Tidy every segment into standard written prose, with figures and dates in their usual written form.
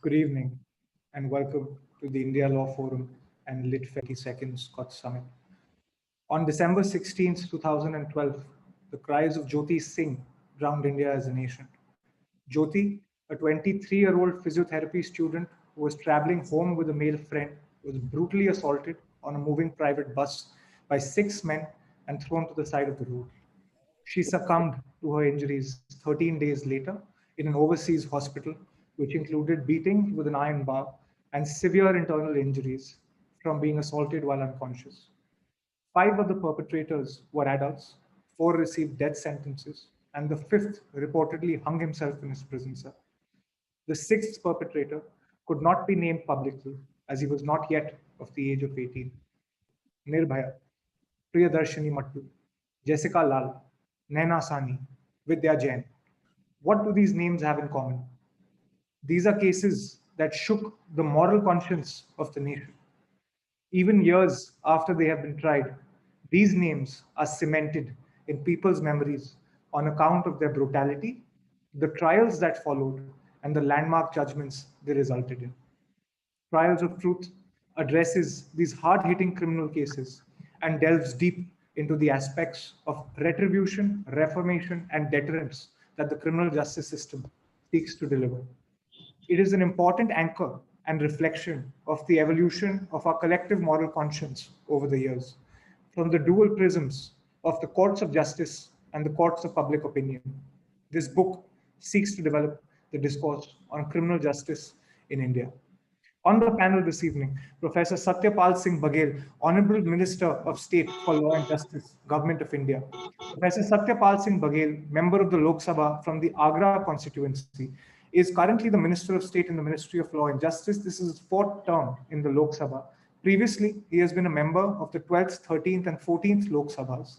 Good evening and welcome to the India Law Forum and LITFest 22nd SKOCH Summit. On December 16th, 2012, the cries of Jyoti Singh drowned India as a nation. Jyoti, a 23-year-old physiotherapy student who was traveling home with a male friend, was brutally assaulted on a moving private bus by 6 men and thrown to the side of the road. She succumbed to her injuries 13 days later in an overseas hospital, which included beating with an iron bar and severe internal injuries from being assaulted while unconscious. 5 of the perpetrators were adults, 4 received death sentences, and the 5th reportedly hung himself in his prison cell. The 6th perpetrator could not be named publicly as he was not yet of the age of 18. Nirbhaya, Priyadarshini Mattu, Jessica Lal, Naina Sani, Vidya Jain. What do these names have in common? These are cases that shook the moral conscience of the nation. Even years after they have been tried, these names are cemented in people's memories on account of their brutality, the trials that followed, and the landmark judgments they resulted in. Trials of Truth addresses these hard-hitting criminal cases and delves deep into the aspects of retribution, reformation, and deterrence that the criminal justice system seeks to deliver. It is an important anchor and reflection of the evolution of our collective moral conscience over the years, from the dual prisms of the courts of justice and the courts of public opinion. This book seeks to develop the discourse on criminal justice in India. On the panel this evening, Professor Satya Singh Baghel, Honorable Minister of State for Law and Justice, Government of India. Professor Satya Singh Baghel, member of the Lok Sabha from the Agra constituency, is currently the Minister of State in the Ministry of Law and Justice. This is his 4th term in the Lok Sabha. Previously, he has been a member of the 12th, 13th, and 14th Lok Sabhas.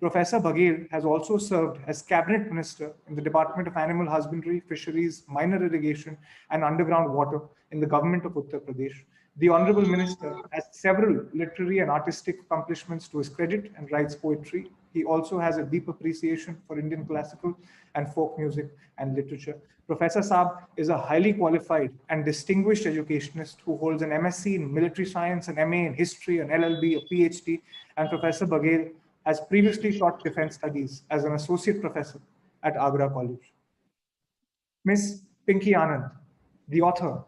Professor Baghel has also served as Cabinet Minister in the Department of Animal Husbandry, Fisheries, Minor Irrigation, and Underground Water in the Government of Uttar Pradesh. The Honorable Minister has several literary and artistic accomplishments to his credit and writes poetry. He also has a deep appreciation for Indian classical and folk music and literature. Professor Saab is a highly qualified and distinguished educationist who holds an MSc in military science, an MA in history, an LLB, a PhD, and Professor Baghel has previously taught defense studies as an associate professor at Agra College. Ms. Pinky Anand, the author,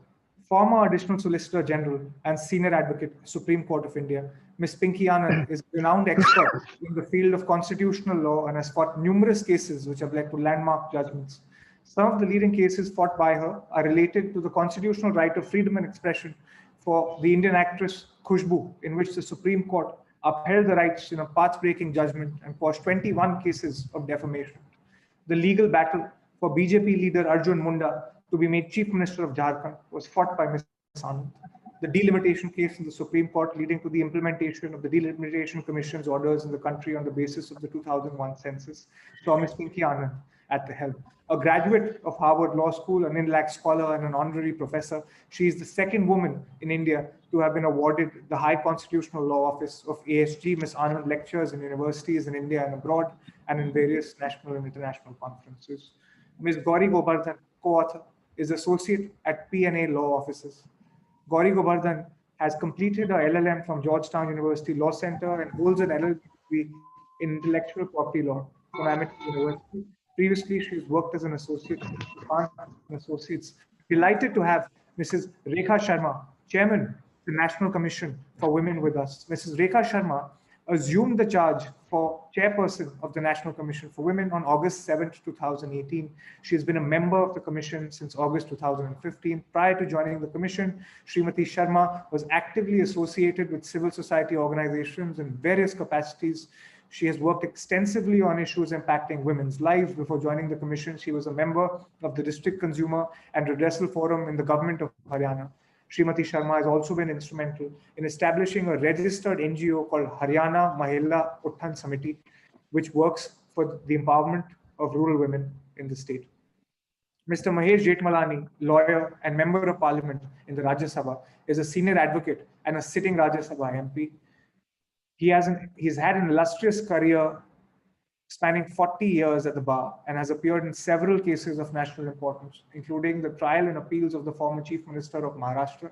former Additional Solicitor General and Senior Advocate, Supreme Court of India. Ms. Pinky Anand is a renowned expert in the field of constitutional law and has fought numerous cases which have led to landmark judgments. Some of the leading cases fought by her are related to the constitutional right of freedom and expression for the Indian actress Khushbu, in which the Supreme Court upheld the rights in a path-breaking judgment and quashed 21 cases of defamation. The legal battle for BJP leader Arjun Munda to be made Chief Minister of Jharkhand was fought by Ms. Anand. The delimitation case in the Supreme Court leading to the implementation of the Delimitation Commission's orders in the country on the basis of the 2001 census saw Ms. Pinky Anand at the helm. A graduate of Harvard Law School, an INLAC scholar, and an honorary professor, she is the second woman in India to have been awarded the High Constitutional Law Office of ASG. Ms. Anand lectures in universities in India and abroad and in various national and international conferences. Ms. Gauri Goburdhun, co-author, is associate at P&A Law Offices. Gauri Goburdhun has completed her LLM from Georgetown University Law Center and holds an LLB in intellectual property law from Amity University. Previously, she's worked as an associate at Associates. Delighted to have Mrs. Rekha Sharma, Chairman of the National Commission for Women, with us. Mrs. Rekha Sharma assumed the charge for chairperson of the National Commission for Women on August 7th, 2018. She has been a member of the commission since August 2015. Prior to joining the commission, Srimati Sharma was actively associated with civil society organizations in various capacities. She has worked extensively on issues impacting women's lives. Before joining the commission, she was a member of the District Consumer and Redressal Forum in the government of Haryana. Srimati Sharma has also been instrumental in establishing a registered NGO called Haryana Mahila Utthan Samiti, which works for the empowerment of rural women in the state. Mr. Mahesh Jethmalani, lawyer and member of parliament in the Rajya Sabha, is a senior advocate and a sitting Rajya Sabha MP. He's had an illustrious career spanning 40 years at the bar and has appeared in several cases of national importance, including the trial and appeals of the former Chief Minister of Maharashtra,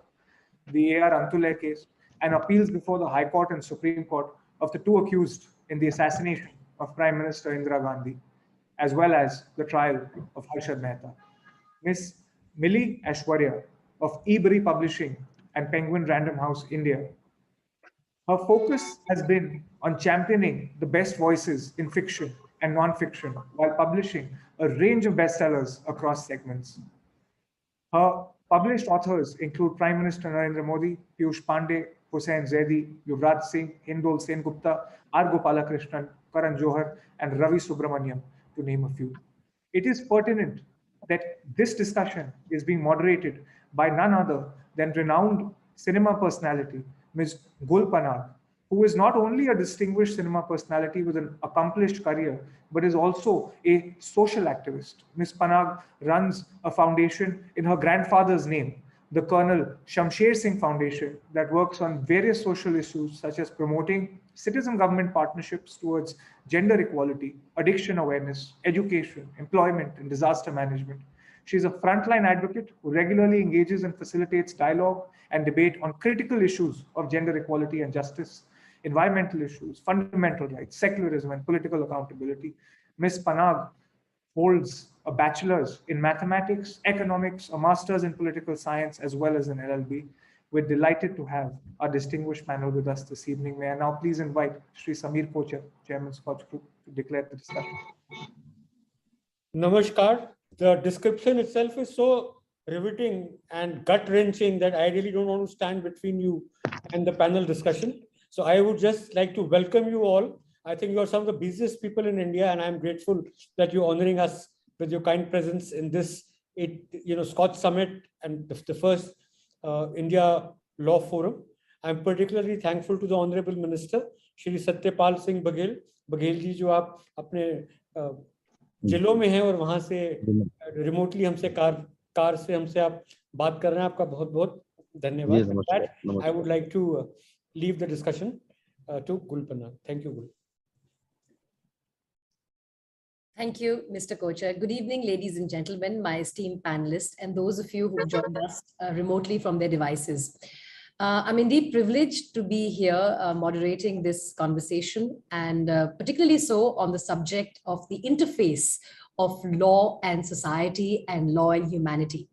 the A.R. Antulay case, and appeals before the High Court and Supreme Court of the two accused in the assassination of Prime Minister Indira Gandhi, as well as the trial of Harshad Mehta. Ms. Milee Ashwarya of eBury Publishing and Penguin Random House, India. Her focus has been on championing the best voices in fiction and non-fiction while publishing a range of bestsellers across segments. Her published authors include Prime Minister Narendra Modi, Piyush Pandey, Hussain Zaidi, Yuvraj Singh, Hindol Sengupta, R. Gopalakrishnan, Karan Johar, and Ravi Subramaniam, to name a few. It is pertinent that this discussion is being moderated by none other than renowned cinema personality, Ms. Gul Panag, who is not only a distinguished cinema personality with an accomplished career, but is also a social activist. Ms. Panag runs a foundation in her grandfather's name, the Colonel Shamsher Singh Foundation, that works on various social issues such as promoting citizen-government partnerships towards gender equality, addiction awareness, education, employment, and disaster management. She is a frontline advocate who regularly engages and facilitates dialogue and debate on critical issues of gender equality and justice, environmental issues, fundamental rights, secularism, and political accountability. Ms. Panag holds a bachelor's in mathematics, economics, a master's in political science, as well as an LLB. We're delighted to have our distinguished panel with us this evening. May I now please invite Shri Samir Kochar, Chairman SKOCH Group, to declare the discussion. Namaskar. The description itself is so riveting and gut-wrenching that I really don't want to stand between you and the panel discussion. So I would just like to welcome you all. I think you are some of the busiest people in India, and I'm grateful that you're honoring us with your kind presence in this SKOCH Summit and the first India Law Forum. I'm particularly thankful to the Honorable Minister, Shri Satya Singh Baghel. Baghel ji, जो आप अपने जिलों में हैं और वहाँ से remotely हमसे कार से हमसे आप बात कर रहे हैं, आपका बहुत बहुत धन्यवाद. I would like to leave the discussion to Gul Panag. Thank you, Gul. Thank you, Mr. Kochar. Good evening, ladies and gentlemen, my esteemed panelists, and those of you who joined us remotely from their devices. I'm indeed privileged to be here moderating this conversation, and particularly so on the subject of the interface of law and society and law and humanity.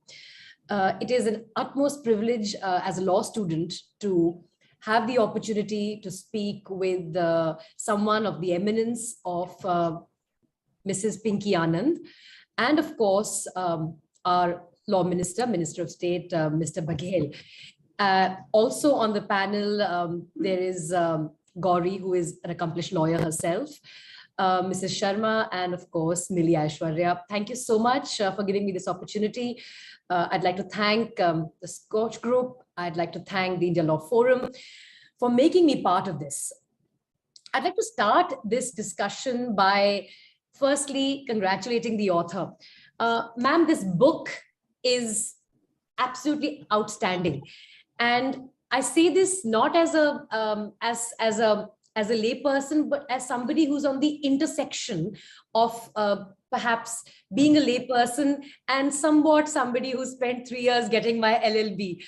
It is an utmost privilege as a law student to have the opportunity to speak with someone of the eminence of Mrs. Pinky Anand, and of course, our Law Minister, Minister of State, Mr. Baghel. Also on the panel, there is Gauri, who is an accomplished lawyer herself, Mrs. Sharma, and of course, Milee Ashwarya. Thank you so much for giving me this opportunity. I'd like to thank the SKOCH Group. I'd like to thank the India Law Forum for making me part of this. I'd like to start this discussion by firstly congratulating the author. Ma'am, this book is absolutely outstanding. And I say this not as a layperson, but as somebody who's on the intersection of perhaps being a layperson and somewhat somebody who spent 3 years getting my LLB.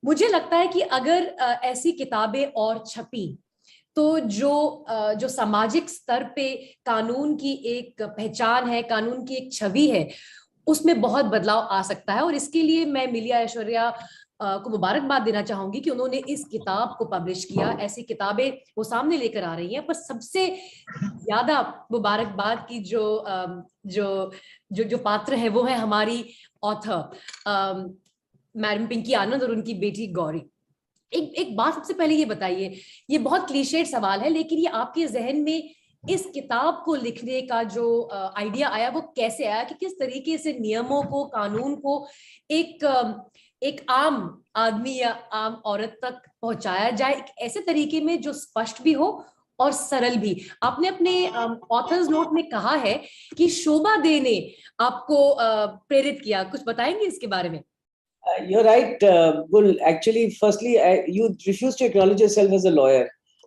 मुझे लगता है कि अगर ऐसी किताबें और छपी तो जो सामाजिक स्तर पे कानून की एक पहचान है, कानून की एक छवि है, उसमें बहुत बदलाव आ सकता है. और इसके लिए मैं मिली ऐश्वर्या को मुबारकबाद देना चाहूंगी कि उन्होंने इस किताब को पब्लिश किया. ऐसी किताबें वो सामने लेकर आ रही हैं, पर सबसे ज्यादा मुबारकबाद की जो पात्र है वो है हमारी ऑथर मैडम पिंकी आनंद और उनकी बेटी गौरी. एक बात सबसे पहले ये बताइए, ये बहुत क्लीशेड सवाल है, लेकिन ये आपके जहन में इस किताब को लिखने का जो आइडिया आया वो कैसे आया, कि किस तरीके से नियमों को, कानून को एक आम आदमी या आम औरत तक पहुंचाया जाए, एक ऐसे तरीके में जो स्पष्ट भी हो और सरल भी. आपने अपने ऑथर्स नोट में कहा है कि शोभा दे ने आपको प्रेरित किया, कुछ बताएंगे इसके बारे में? You're right, Gul. Actually, firstly, you refuse to acknowledge yourself as a lawyer.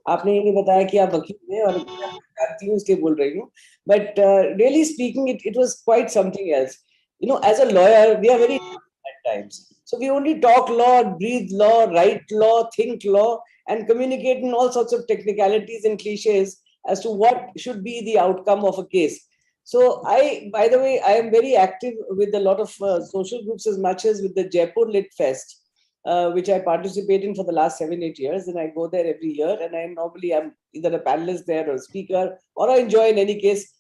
आपने ये नहीं बताया कि आप वकील हैं और जानती हूँ इसलिए बोल रही हूँ. But really speaking, it was quite something else. You know, as a lawyer, we are very at times. So we only talk law, breathe law, write law, think law, and communicate in all sorts of technicalities and cliches as to what should be the outcome of a case. So by the way, I am very active with a lot of social groups as much as with the Jaipur LITFest, which I participate in for the last 7-8 years, and I go there every year. And I normally am either a panelist there or a speaker, or I enjoy in any case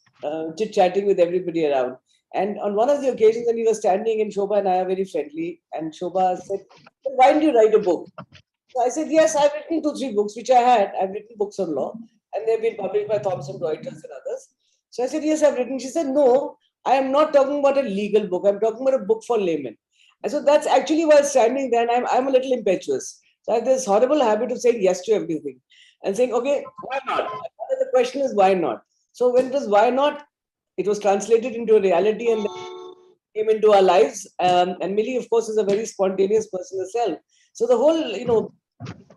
chit-chatting with everybody around. And on one of the occasions when we were standing, and Shobha and I are very friendly, and Shobha said, "Why don't you write a book?" So I said, "Yes, I've written 2-3 books, which I had. I've written books on law, and they've been published by Thomson Reuters and others." So I said, "Yes, I've written." She said, "No, I am not talking about a legal book. I'm talking about a book for laymen." And so that's actually why standing there, and I'm a little impetuous. So I have this horrible habit of saying yes to everything and saying, "Okay, why not?" The question is, why not? So when it was why not, it was translated into a reality and came into our lives. And Milee, of course, is a very spontaneous person herself. So the whole,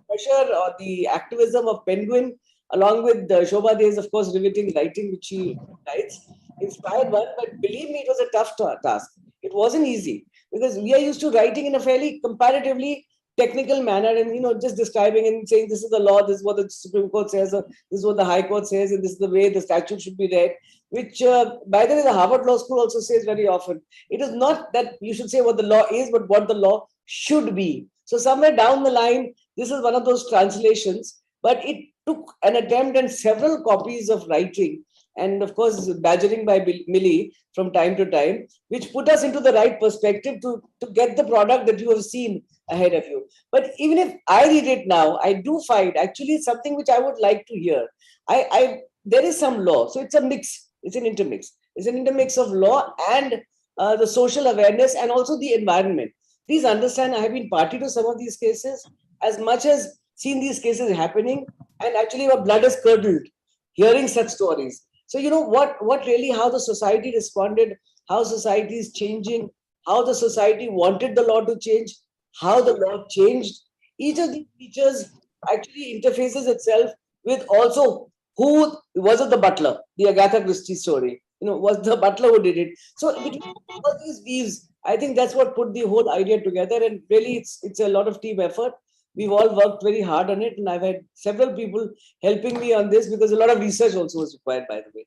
pressure or the activism of Penguin, along with Shobha De's, of course, riveting writing, which she writes, inspired one. But believe me, it was a tough task. It wasn't easy because we are used to writing in a fairly comparatively technical manner and just describing and saying this is the law, this is what the Supreme Court says, or this is what the High Court says, and this is the way the statute should be read, which by the way the Harvard Law School also says very often. It is not that you should say what the law is, but what the law should be. So somewhere down the line, this is one of those translations, but it took an attempt and several copies of writing, and of course badgering by Milee from time to time, which put us into the right perspective to get the product that you have seen ahead of you. But even if I read it now, I do find actually something which I would like to hear. There is some law, so it's a mix. It's an intermix. It's an intermix of law and the social awareness and also the environment. Please understand, I have been party to some of these cases as much as seen these cases happening, and actually my blood is curdled hearing such stories. So what really, how the society responded, how society is changing, how the society wanted the law to change, how the law changed. Each of these features actually interfaces itself with also who was it, the butler, the Agatha Christie story. Was the butler who did it. So between all these weaves, I think that's what put the whole idea together. And really, it's a lot of team effort. We've all worked very hard on it, and I've had several people helping me on this because a lot of research also was required, by the way.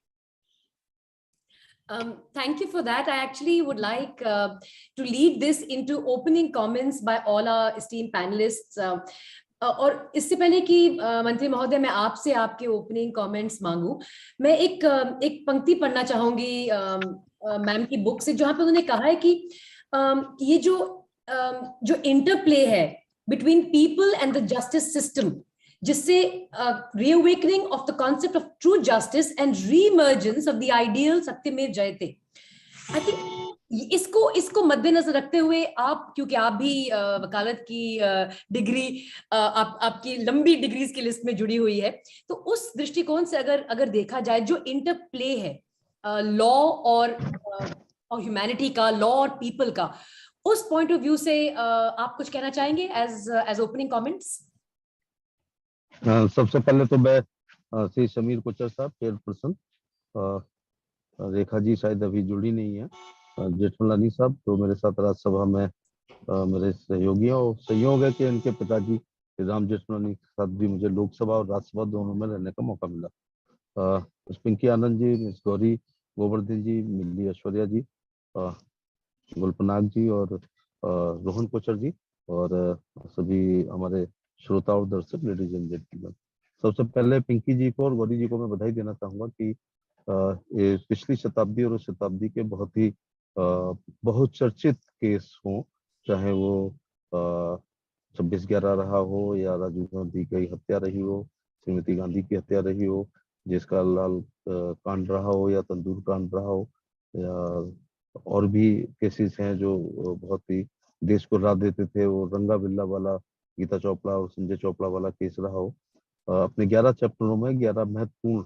Thank you for that. I actually would like to lead this into opening comments by all our esteemed panelists. और इससे पहले कि मंत्री महोदय मैं आपसे आपके opening comments मांगू, मैं एक पंक्ति पढ़ना चाहूंगी मैम की बुक से, जहां पे उन्होंने कहा है कि ये जो इंटरप्ले है between people and the justice system, जिससे reawakening of the concept of true justice and reemergence of the ideal सत्यमेव जयते. आई थिंक इसको मद्देनजर रखते हुए आप, क्योंकि आप भी वकालत की डिग्री आपकी लंबी डिग्रीज की लिस्ट में जुड़ी हुई है, तो उस दृष्टिकोण से अगर देखा जाए जो इंटरप्ले है लॉ और ह्यूमैनिटी का, लॉ और पीपल का, उस पॉइंट ऑफ व्यू से आप कुछ कहना चाहेंगे एज ओपनिंग कमेंट्स? सबसे पहले तो मैं श्री समीर कोचर साहब, चेयरपर्सन, रेखा जी शायद अभी जुड़ी नहीं है, जेठमलानी साहब तो मेरे साथ राज्यसभा में मेरे सहयोगी और संयोग है कि इनके पिताजी राम जेठमलानी के साथ भी मुझे लोकसभा और राज्यसभा दोनों में रहने का मौका मिला. पिंकी आनंद जी, मिस गौरी गोवर्धन जी, मिली ऐश्वर्या जी, गुल पनाग जी और रोहन कोचर जी और सभी हमारे श्रोता और दर्शक, लेडीज एंड जेंटलमैन, सबसे पहले पिंकी जी को और गौरी जी को मैं बधाई देना चाहूंगा कि पिछली शताब्दी और उस शताब्दी के बहुत ही बहुचर्चित केस हो, चाहे वो 26/11 रहा हो या राजीव गांधी की हत्या रही हो, श्रीमती गांधी की हत्या रही हो, जिसका लाल कांड रहा हो या तंदूर कांड रहा हो, या और भी केसेस हैं जो बहुत ही देश को राह देते थे, वो रंगा बिल्ला वाला, गीता चोपड़ा और संजय चोपड़ा वाला केस रहा हो. अपने 11 चैप्टरों में 11 महत्वपूर्ण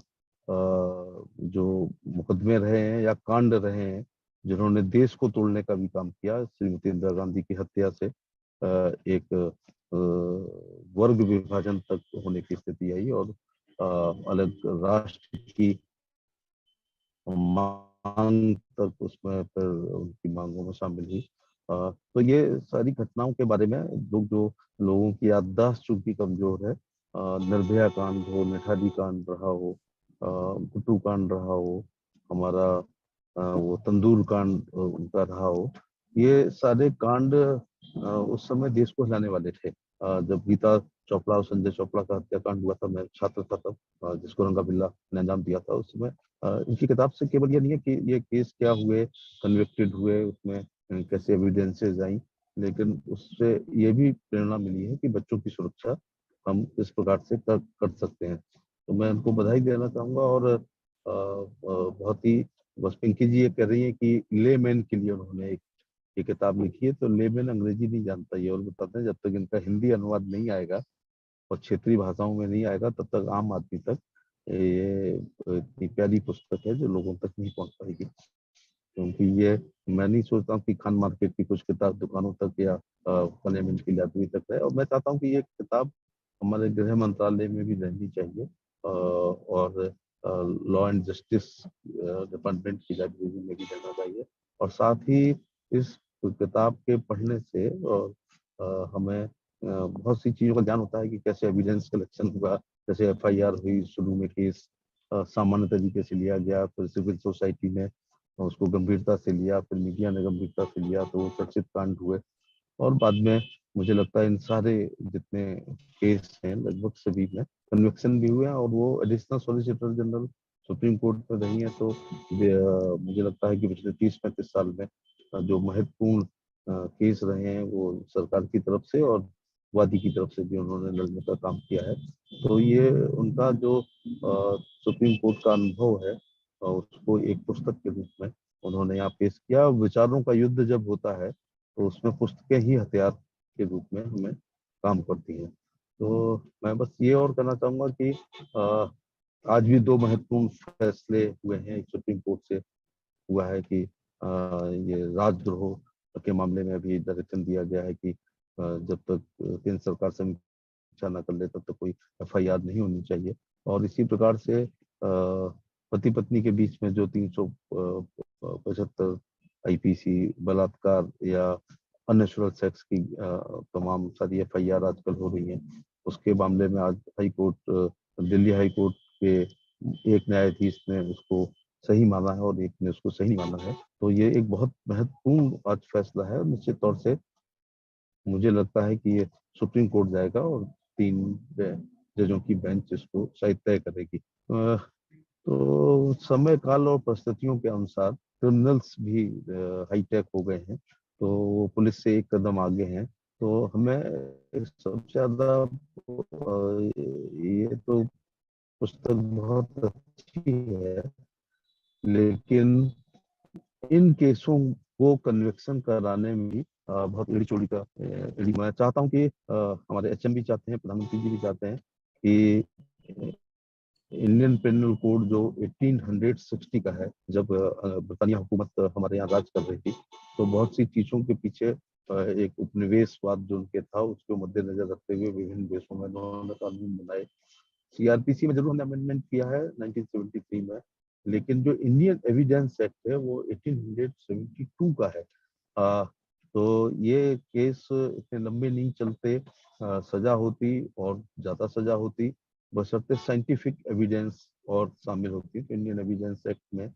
जो मुकदमे रहे हैं या कांड रहे हैं जिन्होंने देश को तोड़ने का भी काम किया. श्रीमती इंदिरा गांधी की हत्या से एक वर्ग विभाजन तक होने की स्थिति आई और अलग राष्ट्र की मांग तक उसमें फिर उनकी मांगों में शामिल हुई। तो ये सारी घटनाओं के बारे में लोगों की याददाश्त चूंकि कमजोर है, निर्भया कांड हो, निठारी कांड रहा हो, गुट्टू कांड रहा हो, हमारा वो तंदूर कांड उनका रहा हो, ये सारे कांड उस समय देश को हिलाने वाले थे। जब गीता चोपड़ा और संजय चोपड़ा का हत्याकांड हुआ था, मैं छात्र था तब, जिसको रंगा बिल्ला ने अंजाम दिया था, उस समय इनकी किताब से केवल ये नहीं है कि ये केस क्या हुए, कन्विक्टेड हुए, उसमें कैसे एविडेंसेस आई, लेकिन उससे ये भी प्रेरणा मिली है कि बच्चों की सुरक्षा हम किस प्रकार से कर सकते हैं। तो मैं उनको बधाई देना चाहूंगा। और बहुत ही, बस पिंकी जी ये कह रही है कि लेमैन के लिए उन्होंने ये किताब लिखी है, तो लेमैन अंग्रेजी नहीं जानता ये, और बताते हैं जब तक इनका हिंदी अनुवाद नहीं आएगा और क्षेत्रीय भाषाओं में नहीं आएगा, तब तक आम आदमी तक ये इतनी प्यारी पुस्तक है जो लोगों तक नहीं पहुंच पाएगी। क्योंकि ये, मैं नहीं सोचता हूँ कि खान मार्केट की कुछ किताब दुकानों तक या पार्लियामेंट की लाइब्रेरी तक है, और मैं चाहता हूँ कि ये किताब हमारे गृह मंत्रालय में भी रहनी चाहिए, और लॉ एंड जस्टिस डिपार्टमेंट की लाइब्रेरी में भी रहना चाहिए। और साथ ही इस किताब के पढ़ने से हमें बहुत सी चीजों का ज्ञान होता है कि कैसे एविडेंस कलेक्शन हुआ, कैसे एफआईआर हुई, शुरू में केस सामान्य तरीके से लिया गया, फिर सिविल सोसाइटी ने उसको गंभीरता से लिया, फिर मीडिया ने गंभीरता से लिया, तो वो चर्चित कांड हुए, और बाद में मुझे लगता है इन सारे जितने केस हैं लगभग सभी में कन्विक्शन भी हुए हैं, और वो additional solicitor general supreme court में रही है। तो मुझे लगता है कि पिछले 30-35 साल में जो महत्वपूर्ण केस रहे हैं वो सरकार की तरफ से और वादी की तरफ से भी उन्होंने लड़ने का काम किया है। तो ये उनका जो सुप्रीम कोर्ट का अनुभव है, उसको एक पुस्तक के रूप में उन्होंने यहाँ पेश किया। विचारों का युद्ध जब होता है तो उसमें पुस्तकें ही हथियार के रूप में हमें काम करती हैं। तो मैं बस ये और कहना चाहूंगा कि आज भी दो महत्वपूर्ण फैसले हुए हैं। एक सुप्रीम कोर्ट से हुआ है कि ये राजद्रोह के मामले में भी डायरेक्शन दिया गया है कि जब तक केंद्र सरकार समीक्षा न कर ले तब तक कोई एफआईआर नहीं होनी चाहिए। और इसी प्रकार से पति पत्नी के बीच में जो 375 आईपीसी बलात्कार या अननेचुरल सेक्स की तमाम सारी एफआईआर आजकल हो रही हैं, उसके मामले में आज high court, Delhi high court के एक न्यायाधीश ने उसको सही माना है और एक ने उसको सही नहीं माना है। तो ये एक बहुत महत्वपूर्ण आज फैसला है, और निश्चित तौर से मुझे लगता है कि ये सुप्रीम कोर्ट जाएगा और 3 जजों की बेंच इसको शायद तय करेगी। तो समय काल और परिस्थितियों के अनुसार क्रिमिनल्स भी हाईटेक हो गए हैं, तो वो पुलिस से एक कदम आगे हैं। तो हमें सबसे ज्यादा ये तो पुस्तक बहुत अच्छी है, लेकिन इन केसों को कन्विक्शन कराने में भी बहुत एड़ी चोड़ी का मैं चाहता हूँ कि हमारे एचएम भी चाहते हैं, प्रधानमंत्री जी भी चाहते हैं कि इंडियन पेनल कोड जो 1860 का है, जब ब्रिटानिया हुकूमत हमारे यहाँ राज कर रही थी, तो बहुत सी चीजों के पीछे एक उपनिवेशवाद जो उनके था उसको मद्देनजर रखते हुए विभिन्न देशों में उन्होंने कानून बनाए। सीआरपीसी में जरूर हमने अमेंडमेंट किया है 1973 में, लेकिन जो इंडियन एविडेंस एक्ट है वो 1872 का है। तो ये केस इतने लंबे नहीं चलते, सजा होती और ज्यादा सजा होती, बशर्ते साइंटिफिक एविडेंस और शामिल होती है। तो इंडियन एविडेंस एक्ट में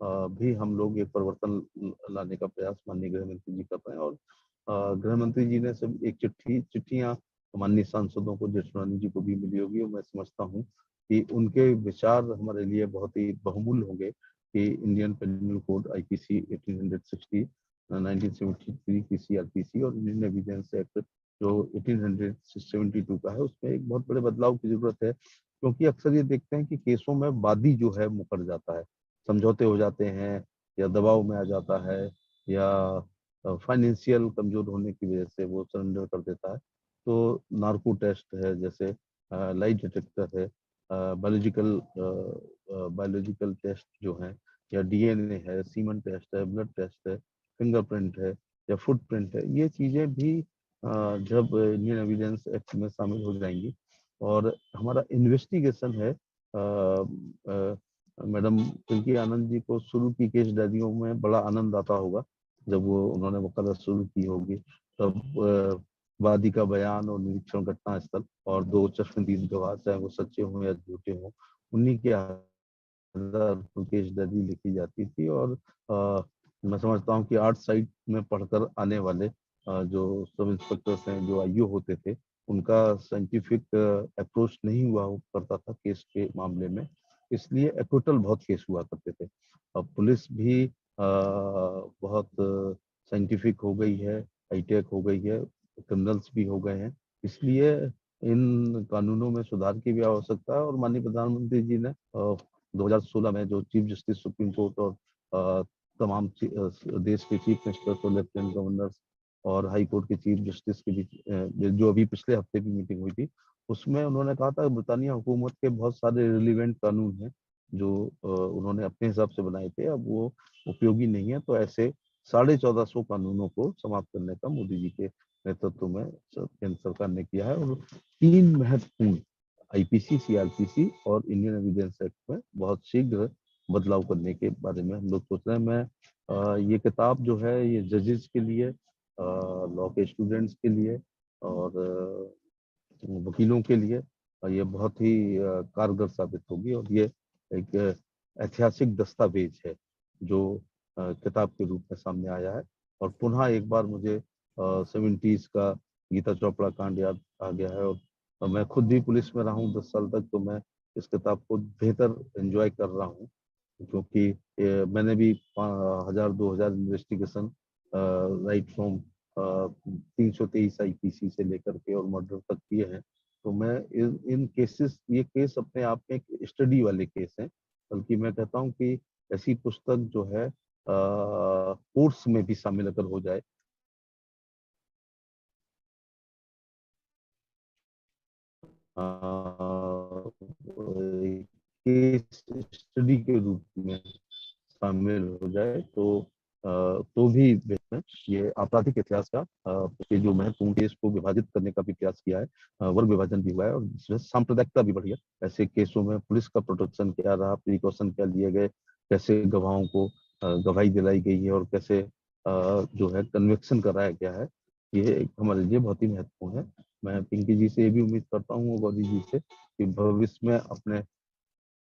भी हम लोग एक परिवर्तन लाने का प्रयास माननीय गृह मंत्री जी कर रहे हैं। और गृह मंत्री जी ने सब एक चिट्ठियां माननीय सांसदों को, जेठमलानी जी को भी मिली होगी, और मैं समझता हूँ कि उनके विचार हमारे लिए बहुत ही बहुमूल्य होंगे कि इंडियन पेनल कोड आईपीसी 1860, 1973 की सीआरपीसी और इंडियन एविडेंस एक्ट जो 1872 का है, उसमें एक बहुत बड़े बदलाव की जरूरत है। क्योंकि अक्सर ये देखते हैं कि केसों में वादी जो है मुकर जाता है, समझौते हो जाते हैं, या दबाव में आ जाता है, या फाइनेंशियल कमजोर होने की वजह से वो सरेंडर कर देता है। तो नार्को टेस्ट है, जैसे लाइट डिटेक्टर है, बायोलॉजिकल टेस्ट जो है, या डीएनए है, सीमन टेस्ट है, ब्लड टेस्ट है, फिंगरप्रिंट है, या फुटप्रिंट है, ये चीजें भी जब इंडियन एविडेंस एक्ट में शामिल हो जाएंगी, और हमारा इन्वेस्टिगेशन है मैडम पिंकी आनंद जी को शुरू की केस डायरियों में बड़ा आनंद आता होगा जब वो उन्होंने वकालत शुरू की होगी, तब वादी का बयान और निरीक्षण घटना स्थल और दो चश्मदीद गवाह, चाहे वो सच्चे हों या झूठे हों, उन्हीं के आधार पर केस डायरी लिखी जाती थी। और मैं समझता हूँ कि 8 साइड में पढ़कर आने वाले जो सब इंस्पेक्टर्स हैं, जो आईओ होते थे, उनका साइंटिफिक अप्रोच नहीं हुआ करता था केस के मामले में, इसलिए एक्विटल बहुत केस हुआ करते थे। अब पुलिस भी बहुत साइंटिफिक हो गई है, हाईटेक हो गई है, क्रिमिनल्स भी हो गए हैं, इसलिए इन कानूनों में सुधार की भी आवश्यकता है। और माननीय प्रधानमंत्री जी ने 2016 में जो चीफ जस्टिस सुप्रीम कोर्ट और तमाम देश के चीफ मिनिस्टर्स और लेफ्टिनेंट गवर्नर्स और हाई कोर्ट के चीफ जस्टिस के बीच जो अभी पिछले हफ्ते भी मीटिंग हुई थी, उसमें उन्होंने कहा था ब्रिटानिया हुकूमत के बहुत सारे रिलीवेंट कानून हैं जो उन्होंने अपने हिसाब से बनाए थे, अब वो उपयोगी नहीं है, तो ऐसे 1450 कानूनों को समाप्त करने का मोदी जी के नेतृत्व में केंद्र सरकार ने किया है। और 3 महत्वपूर्ण आईपीसी, सीआरपीसी और इंडियन एविडेंस एक्ट में बहुत शीघ्र बदलाव करने के बारे में हम लोग सोच रहे हैं। मैं ये किताब जो है ये जजेस के लिए, लॉ के स्टूडेंट्स के लिए और वकीलों के लिए ये बहुत ही कारगर साबित होगी। और ये एक ऐतिहासिक दस्तावेज है जो किताब के रूप में सामने आया है। और पुनः एक बार मुझे 70s का गीता चोपड़ा कांड याद आ गया है। और मैं खुद भी पुलिस में रहा हूँ 10 साल तक, तो मैं इस किताब को बेहतर एंजॉय कर रहा हूँ, क्योंकि मैंने भी 1000-2000 इन्वेस्टिगेशन राइट फ्रॉम 323 आईपीसी से लेकर के और मर्डर तक किए हैं। तो मैं इन केसेस, ये केस अपने आप में एक स्टडी वाले केस हैं, बल्कि मैं कहता हूँ कि ऐसी पुस्तक जो है कोर्स में भी शामिल अगर हो जाए, केस स्टडी के रूप में शामिल हो जाए तो भी बेहतर है। ये आपराधिक इतिहास का के जो महत्वपूर्ण केस को विभाजित करने का भी प्रयास किया है, वर्ग विभाजन भी हुआ है और इसमें सांप्रदायिकता भी बढ़ी है। ऐसे केसों में पुलिस का प्रोटेक्शन क्या रहा, प्रिकॉशन क्या लिए गए, कैसे गवाहों को गवाही दिलाई गई है और कैसे जो है कन्विक्शन कराया गया है, ये हमारे लिए बहुत ही महत्वपूर्ण है। मैं पिंकी जी से ये भी उम्मीद करता हूँ, गौरी जी से, कि भविष्य में अपने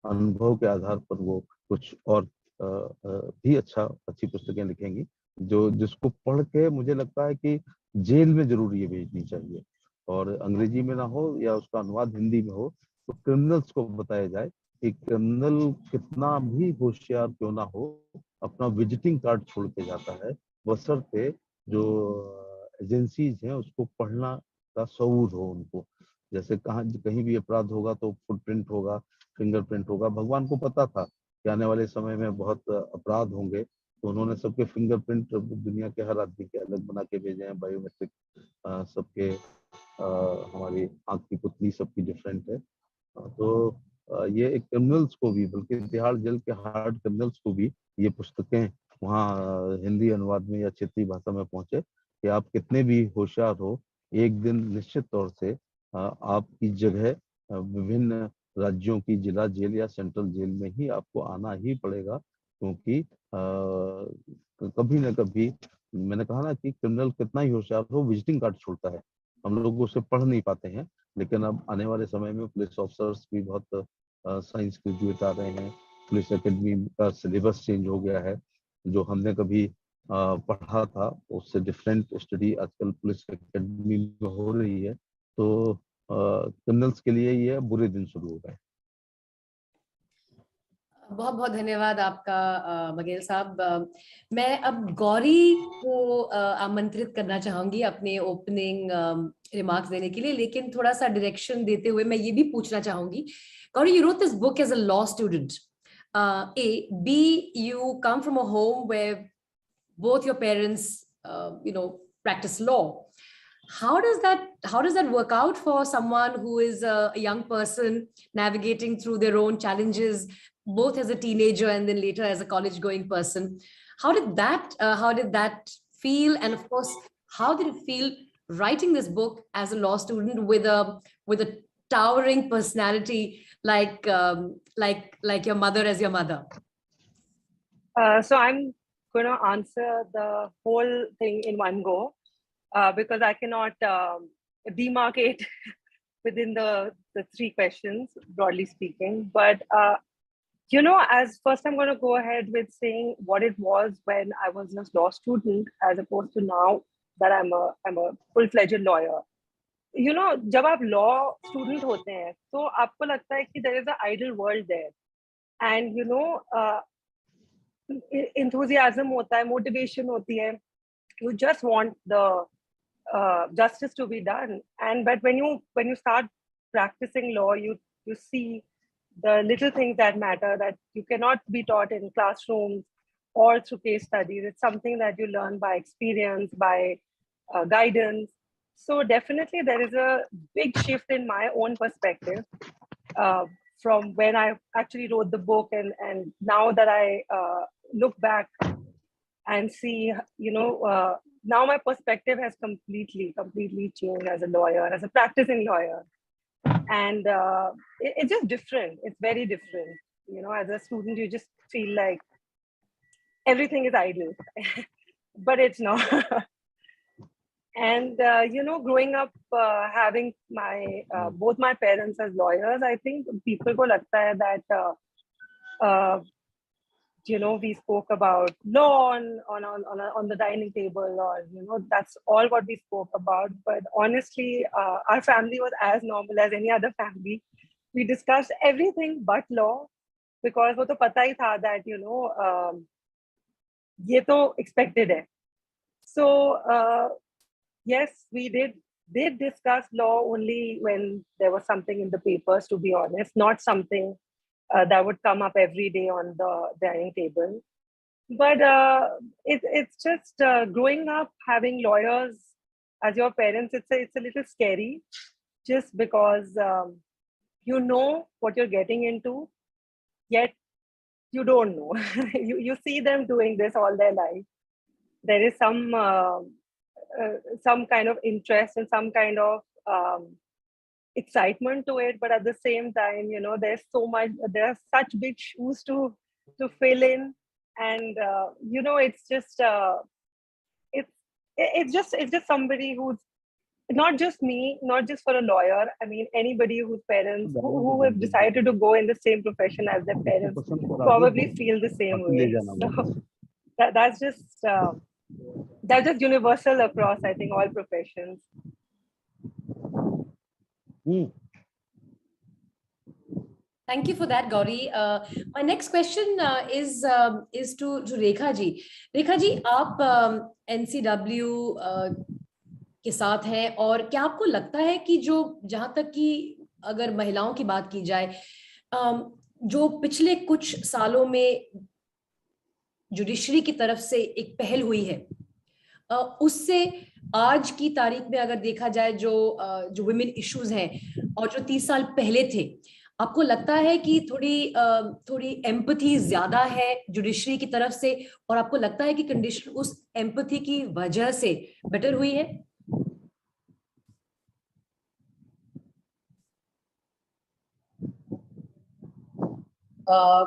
अनुभव के आधार पर वो कुछ और भी अच्छी पुस्तकें लिखेंगी, जो जिसको पढ़ के मुझे लगता है कि जेल में जरूर ये भेजनी चाहिए, और अंग्रेजी में ना हो या उसका अनुवाद हिंदी में हो, तो क्रिमिनल्स को बताया जाए कि क्रिमिनल कितना भी होशियार क्यों ना हो, अपना विजिटिंग कार्ड छोड़ के जाता है, बशर्ते जो एजेंसीज हैं उसको पढ़ना का शऊर हो उनको। जैसे कहीं भी अपराध होगा तो फुटप्रिंट होगा, फिंगरप्रिंट होगा। भगवान को पता था कि आने वाले समय में बहुत अपराध होंगे, तो उन्होंने सबके फिंगरप्रिंट दुनिया के हर आदमी के अलग बना के भेजे हैं। बायोमेट्रिक सबके, हमारी आंख की पुतली सबकी डिफरेंट है। तो ये एक क्रिमिनल्स को भी, बल्कि तिहाड़ जेल के हार्ड क्रिमिनल्स को भी ये पुस्तकें वहाँ हिंदी अनुवाद में या क्षेत्रीय भाषा में पहुंचे कि आप कितने भी होशियार हो, एक दिन निश्चित तौर से आपकी जगह विभिन्न राज्यों की जिला जेल या सेंट्रल जेल में ही आपको आना ही पड़ेगा, क्योंकि कभी ना कभी, मैंने कहा ना कि क्रिमिनल कितना ही होशियार हो, विजिटिंग कार्ड छोड़ता है, हम लोग उसे पढ़ नहीं पाते हैं। लेकिन अब आने वाले समय में पुलिस ऑफिसर्स भी बहुत साइंस ग्रेजुएट आ रहे हैं, पुलिस एकेडमी का सिलेबस चेंज हो गया है, जो हमने कभी पढ़ा था उससे डिफरेंट स्टडी आजकल पुलिस एकेडमी में हो रही है। तो क्रिमिनल्स के लिए ये बुरे दिन शुरू हो गए। बहुत बहुत धन्यवाद आपका बघेल साहब। मैं अब गौरी को आमंत्रित करना चाहूंगी अपने ओपनिंग रिमार्क्स देने के लिए, लेकिन थोड़ा सा डायरेक्शन देते हुए मैं ये भी पूछना चाहूंगी, Gauri, you wrote this book as a law student. You come from a home where both your parents, practice law. How does that work out for someone who is a young person navigating through their own challenges, both as a teenager and then later as a college going person? How did that feel? And of course, how did it feel writing this book as a law student with a towering personality like your mother as your mother? So I'm going to answer the whole thing in one go because I cannot demarcate within the three questions, broadly speaking. But, as first I'm going to go ahead with saying what it was when I was a law student as opposed to now that I'm a full-fledged lawyer. जब आप law student होते हैं तो आपको लगता है कि there is an idle world there. And, enthusiasm hota hai, motivation hoti hai. You just want the justice to be done. But when you start practicing law, you see the little things that matter that you cannot be taught in classrooms or through case studies. It's something that you learn by experience, by guidance. So definitely there is a big shift in my own perspective from when I actually wrote the book and now that I look back and see, now my perspective has completely changed as a lawyer, as a practicing lawyer. And it's just different. It's very different. As a student, you just feel like everything is idle, but it's not. And, growing up, having both my parents as lawyers, I think people ko lagta hai that, we spoke about law on the dining table or, that's all what we spoke about. But honestly, our family was as normal as any other family. We discussed everything but law because wo to pata hi tha that, ye to expected hai. So, yes, we did discuss law only when there was something in the papers, to be honest, not something that would come up every day on the dining table. But it's just growing up having lawyers as your parents, it's a little scary just because you know what you're getting into, yet you don't know. you see them doing this all their life. There is some kind of interest and some kind of excitement to it, but at the same time, there's there are such big shoes to fill in, and it's just it's just somebody who's not just me, not just for a lawyer. I mean, anybody whose parents who have decided to go in the same profession as their parents probably feel the same way. So that's just universal across, I think, all professions. Thank you for that, Gauri. My next question is to Rekha ji. Rekha ji, आप NCW के साथ हैं और क्या आपको लगता है कि जहां तक कि अगर महिलाओं की बात की जाए, जो पिछले कुछ सालों में जुडिशरी की तरफ से एक पहल हुई है, उससे आज की तारीख में अगर देखा जाए जो वुमेन इश्यूज हैं और जो 30 साल पहले थे, आपको लगता है कि थोड़ी एम्पैथी ज्यादा है जुडिशरी की तरफ से और आपको लगता है कि कंडीशन उस एम्पैथी की वजह से बेटर हुई है?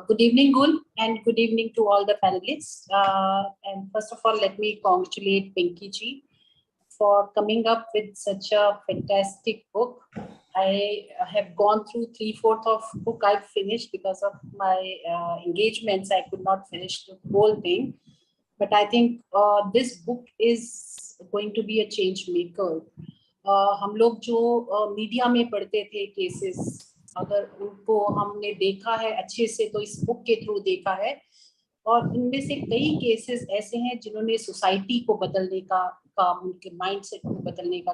Good evening, Gul, and good evening to all the panelists. And first of all, let me congratulate Pinky ji for coming up with such a fantastic book. I have gone through 3/4 of book I've finished because of my engagements. I could not finish the whole thing, but I think this book is going to be a change maker. हम लोग जो media में पढ़ते थे cases, अगर उनको हमने देखा है अच्छे से तो इस बुक के थ्रू देखा है, और इनमें से कई केसेस ऐसे हैं जिन्होंने सोसाइटी को बदलने का काम, उनके माइंडसेट को बदलने का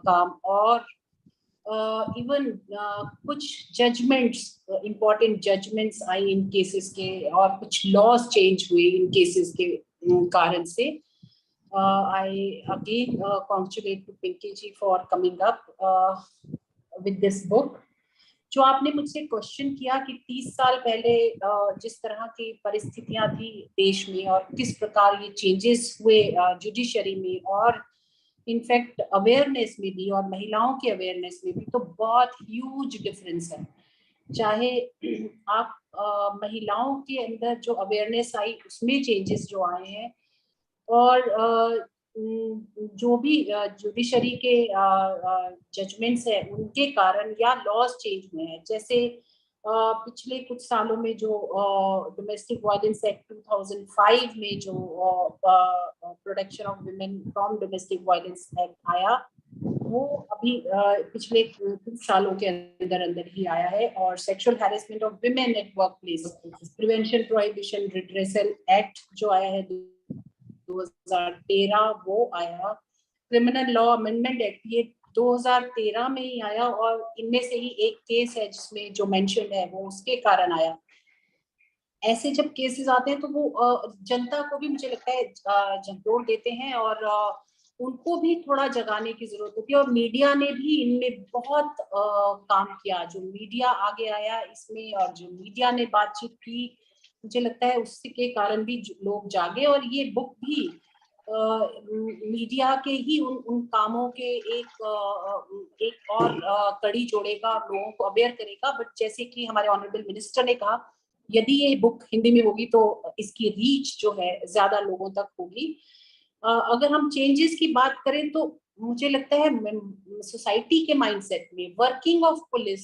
काम, और इवन कुछ जजमेंट्स, इंपॉर्टेंट जजमेंट्स आई इन केसेस के, और कुछ लॉज चेंज हुए इन केसेस के कारण से. I again congratulate Pinky ji for coming up with this book. जो आपने मुझसे क्वेश्चन किया कि 30 साल पहले जिस तरह की परिस्थितियां थी देश में और किस प्रकार ये चेंजेस हुए जुडिशरी में, और इनफैक्ट अवेयरनेस में भी और महिलाओं के अवेयरनेस में भी तो बहुत ह्यूज डिफरेंस है। चाहे आप महिलाओं के अंदर जो अवेयरनेस आई उसमें चेंजेस जो आए हैं, और जो भी जुडिशरी के जजमेंट्स है उनके कारण या लॉज चेंज हुए हैं। जैसे पिछले कुछ सालों में जो डोमेस्टिक वायलेंस एक्ट 2005 में जो protection of women from domestic violence act आया, वो अभी पिछले कुछ सालों के अंदर अंदर ही आया है। और sexual harassment of women at work place prevention prohibition redressal act जो आया है 2013 वो आया। क्रिमिनल लॉ अमेंडमेंट एक्ट ये 2013 में ही आया, और इनमें से ही एक केस है जिसमें जो मेंशन है वो उसके कारण आया। ऐसे जब केसेस आते हैं तो वो जनता को भी मुझे लगता है झकझोर देते हैं, और उनको भी थोड़ा जगाने की जरूरत होती है। और मीडिया ने भी इनमें बहुत काम किया, जो मीडिया आगे आया इसमें और जो मीडिया ने बातचीत की, मुझे लगता है उसके कारण भी लोग जागे। और ये बुक भी मीडिया के ही उन कामों के एक और कड़ी जोड़ेगा, लोगों को अवेयर करेगा। बट जैसे कि हमारे ऑनरेबल मिनिस्टर ने कहा, यदि ये बुक हिंदी में होगी तो इसकी रीच जो है ज्यादा लोगों तक होगी। अगर हम चेंजेस की बात करें तो मुझे लगता है सोसाइटी के माइंडसेट में, वर्किंग ऑफ पुलिस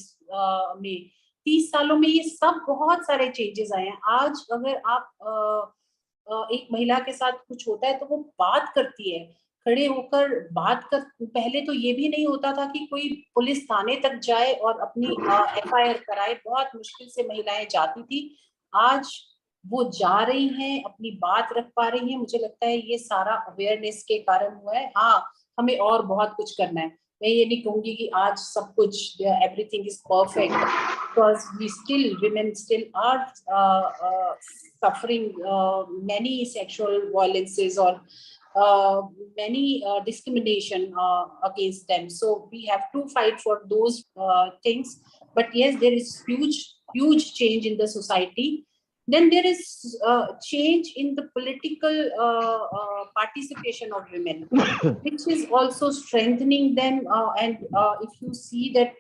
में 30 सालों में ये सब बहुत सारे चेंजेस आए हैं। आज अगर आप एक महिला के साथ कुछ होता है तो वो बात करती है, खड़े होकर बात कर। पहले तो ये भी नहीं होता था कि कोई पुलिस थाने तक जाए और अपनी FIR कराए, बहुत मुश्किल से महिलाएं जाती थी। आज वो जा रही हैं, अपनी बात रख पा रही हैं। मुझे लगता है ये सारा अवेयरनेस के कारण हुआ है। हाँ, हमें और बहुत कुछ करना है। मैं ये नहीं कहूंगी कि आज सब कुछ everything is perfect, because we still women still are suffering many sexual violences or many discrimination against them. So we have to fight for those things. But yes, there is huge change in the society. Then there is change in the political participation of women, which is also strengthening them. And if you see that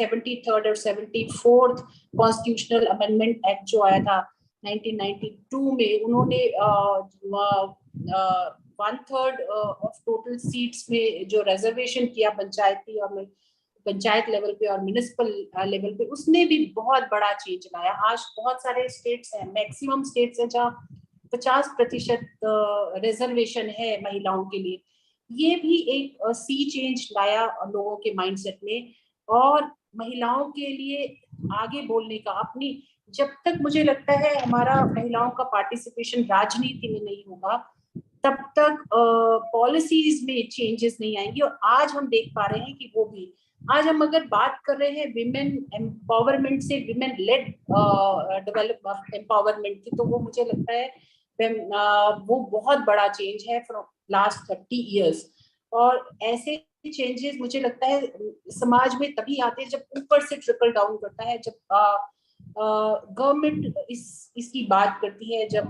73rd or 74th Constitutional Amendment Act जो आया था 1992 में, उन्होंने 1/3 of total seats में जो reservation किया पंचायती और panchayat level पे और म्युनिसिपल लेवल पे, उसने भी बहुत बड़ा चेंज लाया। आज बहुत सारे स्टेट्स हैं, मैक्सिमम स्टेट्स हैं जहाँ 50% रिजर्वेशन है महिलाओं के लिए। ये भी एक सी चेंज लाया लोगों के माइंडसेट में। और महिलाओं के लिए आगे बोलने का, अपनी, जब तक मुझे लगता है हमारा महिलाओं का पार्टिसिपेशन राजनीति में नहीं होगा, तब तक पॉलिसीज में चेंजेस नहीं आएंगी। और आज हम देख पा रहे हैं कि वो भी, आज हम अगर बात कर रहे हैं विमेन एम्पावरमेंट से विमेन लेड डेवलप एम्पावरमेंट की, तो वो मुझे लगता है वो बहुत बड़ा चेंज है फ्रॉम लास्ट 30 years। और ऐसे चेंजेस मुझे लगता है समाज में तभी आते हैं जब ऊपर से ट्रिकल डाउन करता है, जब गवर्नमेंट इसकी बात करती है, जब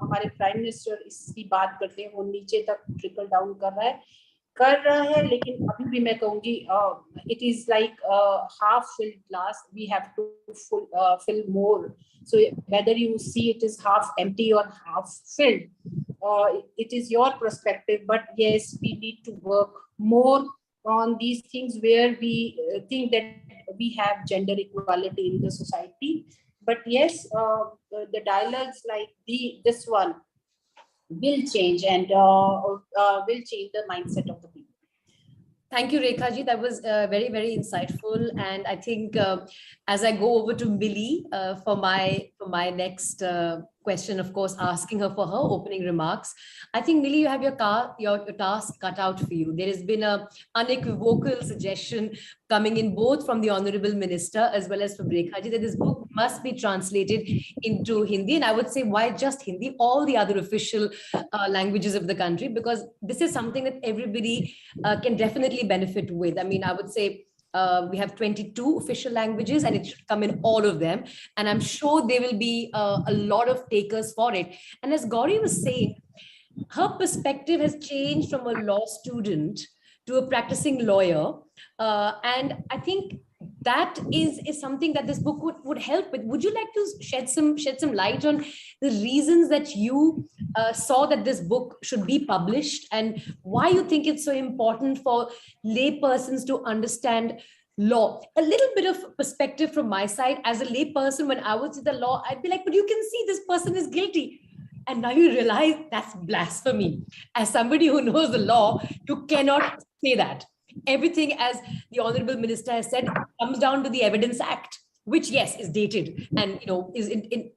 हमारे प्राइम मिनिस्टर इसकी बात करते हैं, वो नीचे तक ट्रिकल डाउन कर रहा है। लेकिन अभी भी मैं कहूंगी it is like half filled glass, we have to fill more. So whether you see it is half empty or half filled, it is your perspective. But yes, we need to work more on these things where we think that we have gender equality in the society. But yes, the dialogues like this one will change and will change the mindset of the people. Thank you, Rekha ji. That was very, very insightful. And I think as I go over to Milee for my next question, of course, asking her for her opening remarks, I think, Milee, you have your task cut out for you. There has been an unequivocal suggestion coming in both from the Honorable Minister as well as from Rekha ji that this book must be translated into Hindi. And I would say, why just Hindi? All the other official languages of the country, because this is something that everybody can definitely benefit with. I mean, I would say we have 22 official languages and it should come in all of them. And I'm sure there will be a lot of takers for it. And as Gauri was saying, her perspective has changed from a law student to a practicing lawyer. And I think that is something that this book would help with. Would you like to shed some light on the reasons that you saw that this book should be published, and why you think it's so important for lay persons to understand law? A little bit of perspective from my side as a lay person. When I was in the law, I'd be like, but you can see this person is guilty. And now you realize that's blasphemy. As somebody who knows the law, you cannot say that. Everything, as the Honorable Minister has said, comes down to the Evidence Act, which, yes, is dated and is in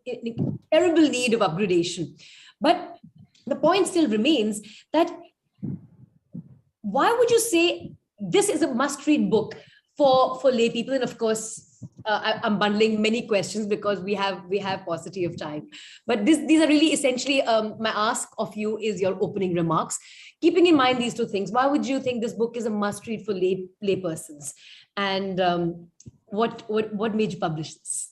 terrible need of upgradation. But the point still remains that why would you say this is a must-read book for lay people? And of course, I'm bundling many questions because we have paucity of time. But these are really essentially my ask of you is your opening remarks. Keeping in mind these two things, why would you think this book is a must-read for lay persons? And what made you publish this?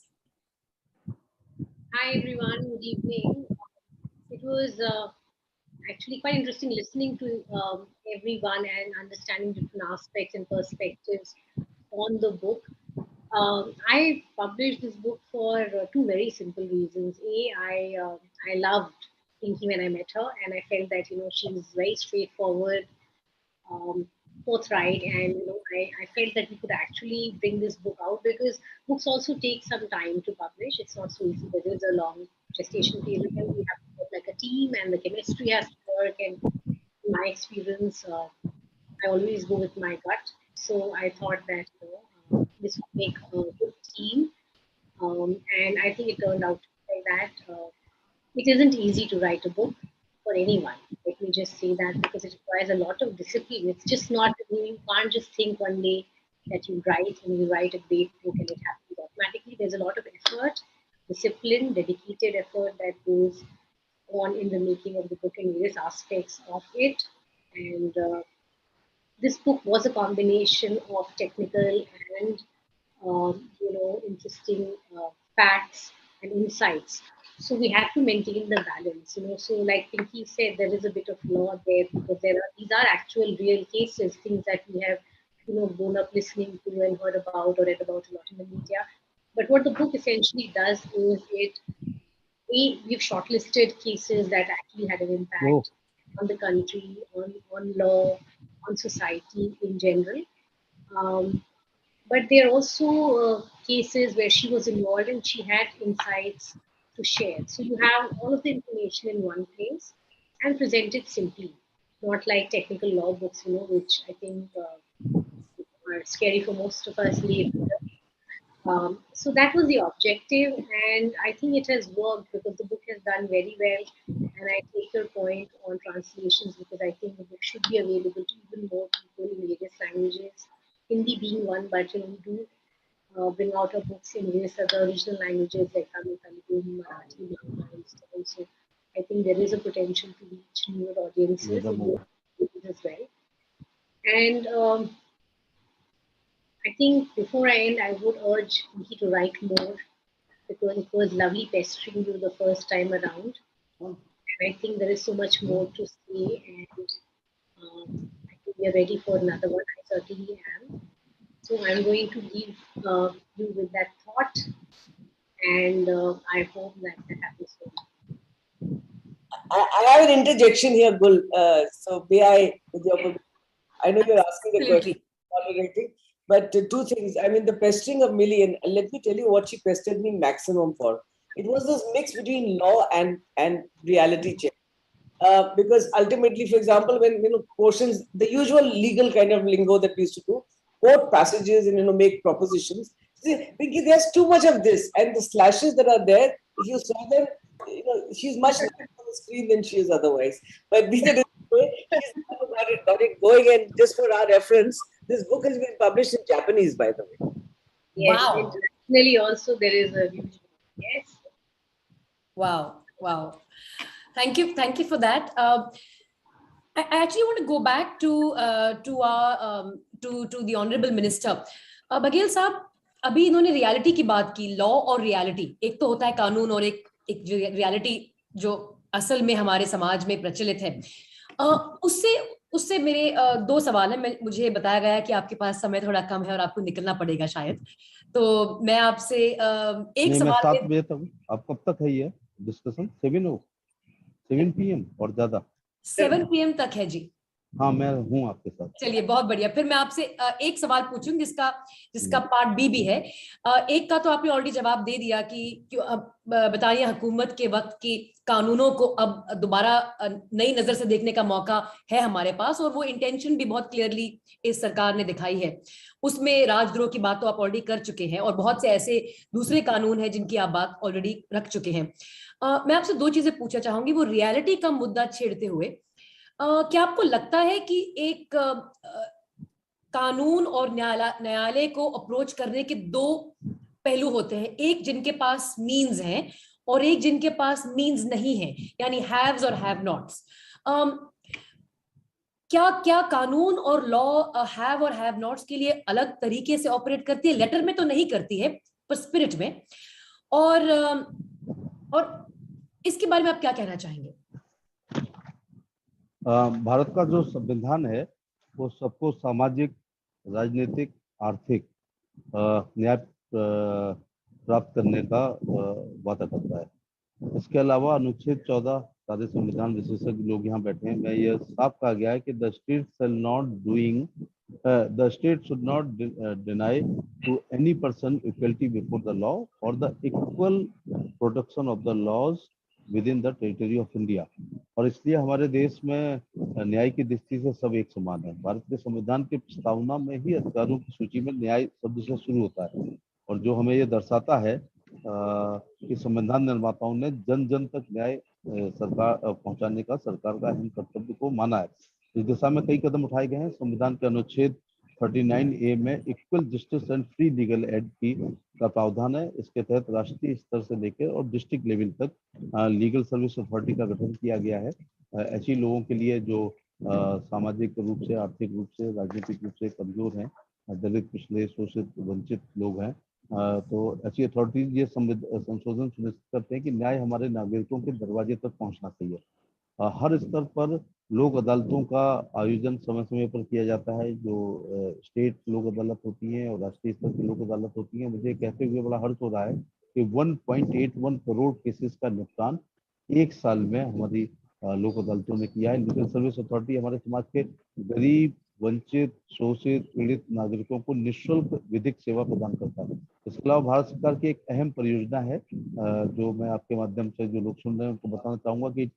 Hi everyone, good evening. It was actually quite interesting listening to everyone and understanding different aspects and perspectives on the book. I published this book for two very simple reasons. I loved Pinky when I met her, and I felt that she's very straightforward, forthright, and I felt that we could actually bring this book out, because books also take some time to publish. It's not so easy. There is a long gestation period, and we have to work like a team, and the chemistry has to work. And in my experience, I always go with my gut. So I thought that this would make a good team, and I think it turned out like that. It isn't easy to write a book for anyone. Let me just say that, because it requires a lot of discipline. It's just not, you can't just think one day that you write and you write a great book and it happens automatically. There's a lot of effort, discipline, dedicated effort that goes on in the making of the book and various aspects of it. And this book was a combination of technical and interesting facts and insights. So we have to maintain the balance, So like Pinky said, there is a bit of law there, because these are actual real cases, things that we have, grown up listening to and heard about or read about a lot in the media. But what the book essentially does is we've shortlisted cases that actually had an impact on the country, on law, on society in general. But there are also cases where she was involved and she had insights to share. So you have all of the information in one place and presented simply, not like technical law books, which I think are scary for most of us lay people. So that was the objective, and I think it has worked, because the book has done very well. And I take your point on translations, because I think the book should be available to even more people in various languages. Hindi being one, but we do bring out our books in various other regional languages like Tamil, Telugu, Marathi, and so on. So I think there is a potential to reach newer audiences as well. And I think before I end, I would urge Pinky to write more, because it was lovely pestering you the first time around. And I think there is so much more to say, and I think we are ready for another one. I certainly am. So I'm going to leave you with that thought, and I hope that happens soon. I have an interjection here, Gul. So may I, with your permission? I know you're asking the question, moderating, but two things. I mean, the pestering of Milee, and let me tell you what she pestered me maximum for. It was this mix between law and reality check. Because ultimately, for example, when portions, the usual legal kind of lingo that we used to do, quote passages and make propositions. See, there's too much of this, and the slashes that are there, if you saw them, she's much more on the screen than she is otherwise. But be that way, she's got it going. And just for our reference, this book has been published in Japanese, by the way. Yes, Wow. Internationally also there is a huge. Yes. Wow. Thank you for that. I actually want to go back to the Honorable Minister. Baghel साहब, अभी इन्होंने reality की बात की, law और reality. एक तो होता है कानून और एक reality जो असल में हमारे समाज में प्रचलित है। उससे उससे मेरे दो सवाल हैं। मुझे बताया गया है कि आपके पास समय थोड़ा कम है और आपको निकलना पड़ेगा शायद, तो मैं आपसे एक नहीं, मैं सवाल 7 बजे तक हूँ। आप कब तक है ये डिस्कशन? 7 PM और ज्यादा? 7 PM तक है जी। हाँ, मैं हूँ आपके साथ। चलिए, बहुत बढ़िया। फिर मैं आपसे एक सवाल पूछूंगी जिसका जिसका पार्ट बी भी है। एक का तो आपने ऑलरेडी जवाब दे दिया कि क्यों अब बताइए, हुकूमत के वक्त की कानूनों को अब दोबारा नई नजर से देखने का मौका है हमारे पास, और वो इंटेंशन भी बहुत क्लियरली इस सरकार ने दिखाई है। उसमें राजद्रोह की बात तो आप ऑलरेडी कर चुके हैं, और बहुत से ऐसे दूसरे कानून हैं जिनकी आप बात ऑलरेडी रख चुके हैं। मैं आपसे दो चीजें पूछना चाहूंगी, वो रियलिटी का मुद्दा छेड़ते हुए। क्या आपको लगता है कि एक कानून और न्यायालय को अप्रोच करने के दो पहलू होते हैं, एक जिनके पास मीन्स हैं और एक जिनके पास मीन्स नहीं है, यानी हैव्स और हैव नॉट्स। क्या क्या कानून और लॉ हैव और हैव नॉट्स के लिए अलग तरीके से ऑपरेट करती है? लेटर में तो नहीं करती है, पर स्पिरिट में। और इसके बारे में आप क्या कहना चाहेंगे? भारत का जो संविधान है वो सबको सामाजिक, राजनीतिक, आर्थिक न्याय प्राप्त करने का वादा करता है। इसके अलावा अनुच्छेद 14, सारे संविधान विशेषज्ञ लोग यहाँ बैठे हैं, मैं ये साफ कहा गया है कि the state shall not doing the state should not deny to any person equality before the law or the equal protection of the laws within the territory of India। और इसलिए हमारे देश में न्याय की दृष्टि से सब एक समान है। भारत के संविधान की प्रस्तावना में ही अधिकारों की सूची में न्याय शब्द से शुरू होता है, और जो हमें ये दर्शाता है कि संविधान निर्माताओं ने जन जन तक न्याय सरकार पहुंचाने का सरकार का अहम कर्तव्य को माना है। इस दिशा में कई कदम उठाए गए हैं। संविधान के अनुच्छेद 39A में equal justice and free legal aid की का प्रावधान है। इसके तहत राष्ट्रीय स्तर से लेकर और डिस्ट्रिक्ट लेवल तक लीगल सर्विस अथॉरिटी का गठन किया गया है। ऐसे लोगों के लिए जो सामाजिक रूप से, आर्थिक रूप से, राजनीतिक रूप से कमजोर हैं, दलित, पिछड़े, शोषित, वंचित लोग हैं, तो ऐसी अथॉरिटीज ये संशोधन सुनिश्चित करते हैं कि न्याय हमारे नागरिकों के दरवाजे तक पहुंचना चाहिए। हर स्तर पर लोक अदालतों का आयोजन समय समय पर किया जाता है। जो स्टेट लोक अदालत होती है और राष्ट्रीय स्तर की लोक अदालत होती है, मुझे कहते हुए बड़ा हर्ष हो रहा है कि 1.81 करोड़ केसेस का निपटान एक साल में हमारी लोक अदालतों ने किया है। लीगल सर्विस अथॉरिटी हमारे समाज के गरीब, वंचित, शोषित, पीड़ित नागरिकों को निःशुल्क विधिक सेवा प्रदान करता है। इसके अलावा भारत सरकार की एक अहम परियोजना है जो मैं आपके माध्यम से जो लोग सुन रहे हैं उनको बताना चाहूंगा कि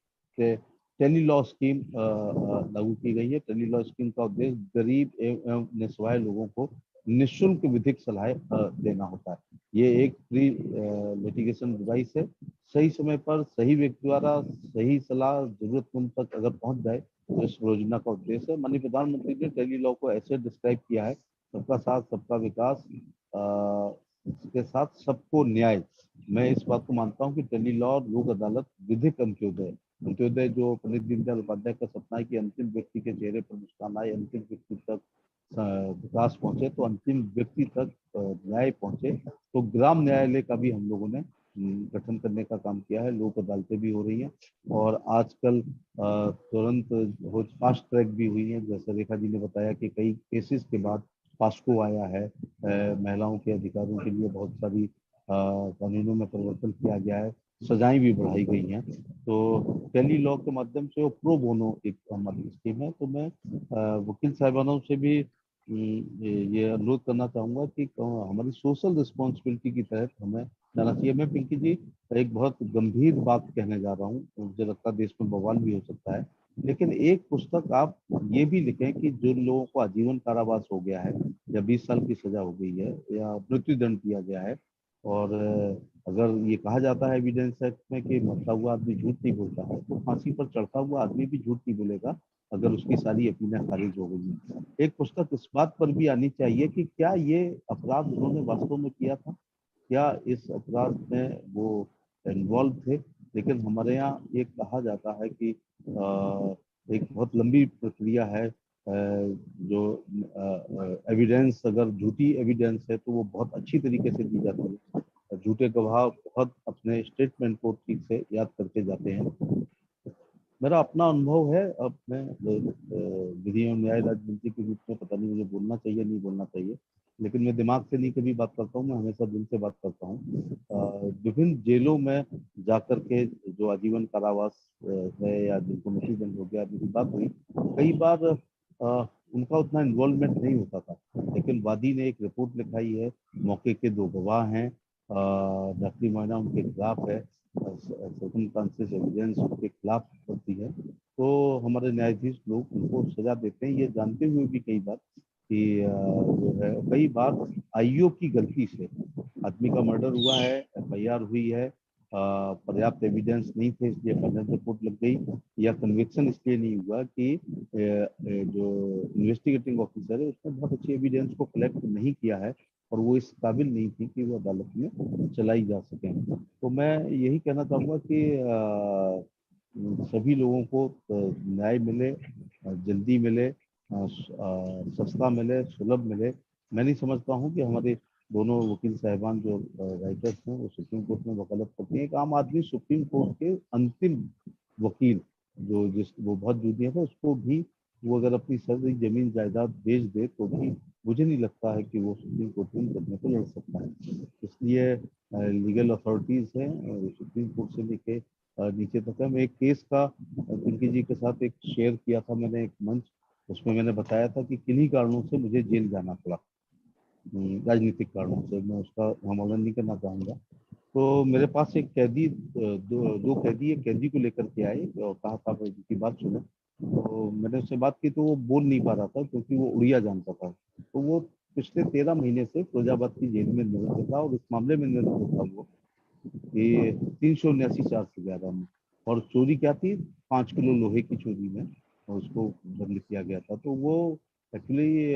टेली लॉ स्कीम लागू की गई है। टेली लॉ स्कीम का उद्देश्य गरीब एवं निस्सहाय लोगों को निःशुल्क विधिक सलाह देना होता है। ये एक फ्री लिटिगेशन डिवाइस है। सही समय पर सही व्यक्ति द्वारा सही सलाह जरूरतमंद तक अगर पहुंच जाए तो इस योजना का उद्देश्य है। माननीय प्रधानमंत्री ने टेली लॉ को ऐसे डिस्क्राइब किया है, सबका साथ सबका विकास, इसके साथ सबको न्याय। मैं इस बात को मानता हूँ कि टेली लॉ, लोक अदालत, विधिक अंत्योदय जो पंडित दीनदयाल उपाध्याय का सपना है कि अंतिम व्यक्ति के चेहरे पर मुस्कान आए, अंतिम व्यक्ति तक विकास पहुंचे, तो अंतिम व्यक्ति तक न्याय पहुंचे, तो ग्राम न्यायालय का भी हम लोगों ने गठन करने का काम किया है। लोक अदालतें भी हो रही हैं और आजकल तुरंत बहुत फास्ट ट्रैक भी हुई है। जैसे रेखा जी ने बताया कि कई केसेस के बाद पास्को आया है। महिलाओं के अधिकारों के लिए बहुत सारी कानूनों में परिवर्तन किया गया है, सजाएं भी बढ़ाई गई हैं। तो टेली लॉ के माध्यम से वो प्रो बोनो एक हमारी स्कीम है। तो मैं वकील साहिबानों से भी ये अनुरोध करना चाहूंगा कि हमारी सोशल रिस्पॉन्सिबिलिटी की तहत हमें जाना चाहिए। मैं पिंकी जी एक बहुत गंभीर बात कहने जा रहा हूँ, मुझे लगता है देश में बवाल भी हो सकता है, लेकिन एक पुस्तक आप ये भी लिखें कि जो लोगों को आजीवन कारावास हो गया है या 20 साल की सजा हो गई है या मृत्युदंड दिया गया है, और अगर ये कहा जाता है एविडेंस एक्ट में कि मरता हुआ आदमी झूठ नहीं बोलता है, तो फांसी पर चढ़ता हुआ आदमी भी झूठ नहीं बोलेगा अगर उसकी सारी अपीलें खारिज हो गई। एक पुस्तक इस बात पर भी आनी चाहिए कि क्या ये अपराध उन्होंने वास्तव में किया था, क्या इस अपराध में वो इन्वॉल्व थे। लेकिन हमारे यहाँ एक कहा जाता है कि एक बहुत लंबी प्रक्रिया है, जो एविडेंस अगर झूठी एविडेंस है तो वो बहुत अच्छी तरीके से दी जाती है। झूठे गवाह बहुत अपने स्टेटमेंट को ठीक से याद करके जाते हैं। मेरा अपना अनुभव है। अब मैं विधि एवं न्याय राज्य मंत्री के रूप में पता नहीं मुझे बोलना चाहिए नहीं बोलना चाहिए, लेकिन मैं दिमाग से नहीं कभी बात करता हूँ, मैं हमेशा दिल से बात करता हूँ। विभिन्न जेलों में जाकर के जो आजीवन कारावास है या जिनको मृत्युदंड हो गया, मेरी बात हुई, कई बार उनका उतना इन्वॉल्वमेंट नहीं होता था, लेकिन वादी ने एक रिपोर्ट लिखाई है, मौके के 2 गवाह हैं, डॉक्टरी मुआयना उनके खिलाफ है, सर्कमस्टांसेस एविडेंस उनके खिलाफ होती है, तो हमारे न्यायाधीश लोग उनको सजा देते हैं, ये जानते हुए भी कई बार कि जो है कई बार आईओ की गलती से आदमी का मर्डर हुआ है, एफआईआर हुई है, पर्याप्त एविडेंस नहीं थे इसलिए फाइनल रिपोर्ट लग गई, या कन्विक्शन इसलिए नहीं हुआ कि जो इन्वेस्टिगेटिंग ऑफिसर है उसने बहुत अच्छी एविडेंस को कलेक्ट नहीं किया है और वो इस काबिल नहीं थी कि वो अदालत में चलाई जा सके। तो मैं यही कहना चाहूँगा कि सभी लोगों को न्याय मिले, जल्दी मिले, सस्ता मिले, सुलभ मिले। मैं नहीं समझता हूँ कि हमारे दोनों वकील साहिबान जो राइटर्स हैं वो सुप्रीम कोर्ट में वकालत करते हैं। एक आम आदमी सुप्रीम कोर्ट के अंतिम वकील वो बहुत जूनियर है, उसको भी वो अगर अपनी सारी जमीन जायदाद बेच दे तो भी मुझे नहीं लगता है कि वो सुप्रीम कोर्ट में मुकदमे को लड़ सकता है। इसलिए लीगल अथॉरिटीज हैं सुप्रीम कोर्ट से लेके नीचे तक है। मैं एक केस का पिंकी जी के साथ एक शेयर किया था मैंने एक मंच, उसमें मैंने बताया था कि किन्हीं कारणों से मुझे जेल जाना पड़ा, राजनीतिक कारणों से, मैं उसका हम वर्णन नहीं करना चाहूँगा। तो मेरे पास एक कैदी दो कैदी एक कैदी को लेकर के आए और कहा था उनकी बात सुनो, तो मैंने उससे बात की तो वो बोल नहीं पा रहा था क्योंकि वो उड़िया जानता था। तो वो पिछले 13 महीने से फिरोजाबाद की जेल में निरुद्ध था और इस मामले में निरुद्ध था वो कि 379 में, और चोरी क्या थी, 5 किलो लोहे की चोरी में और उसको बंद किया गया था। तो वो एक्चुअली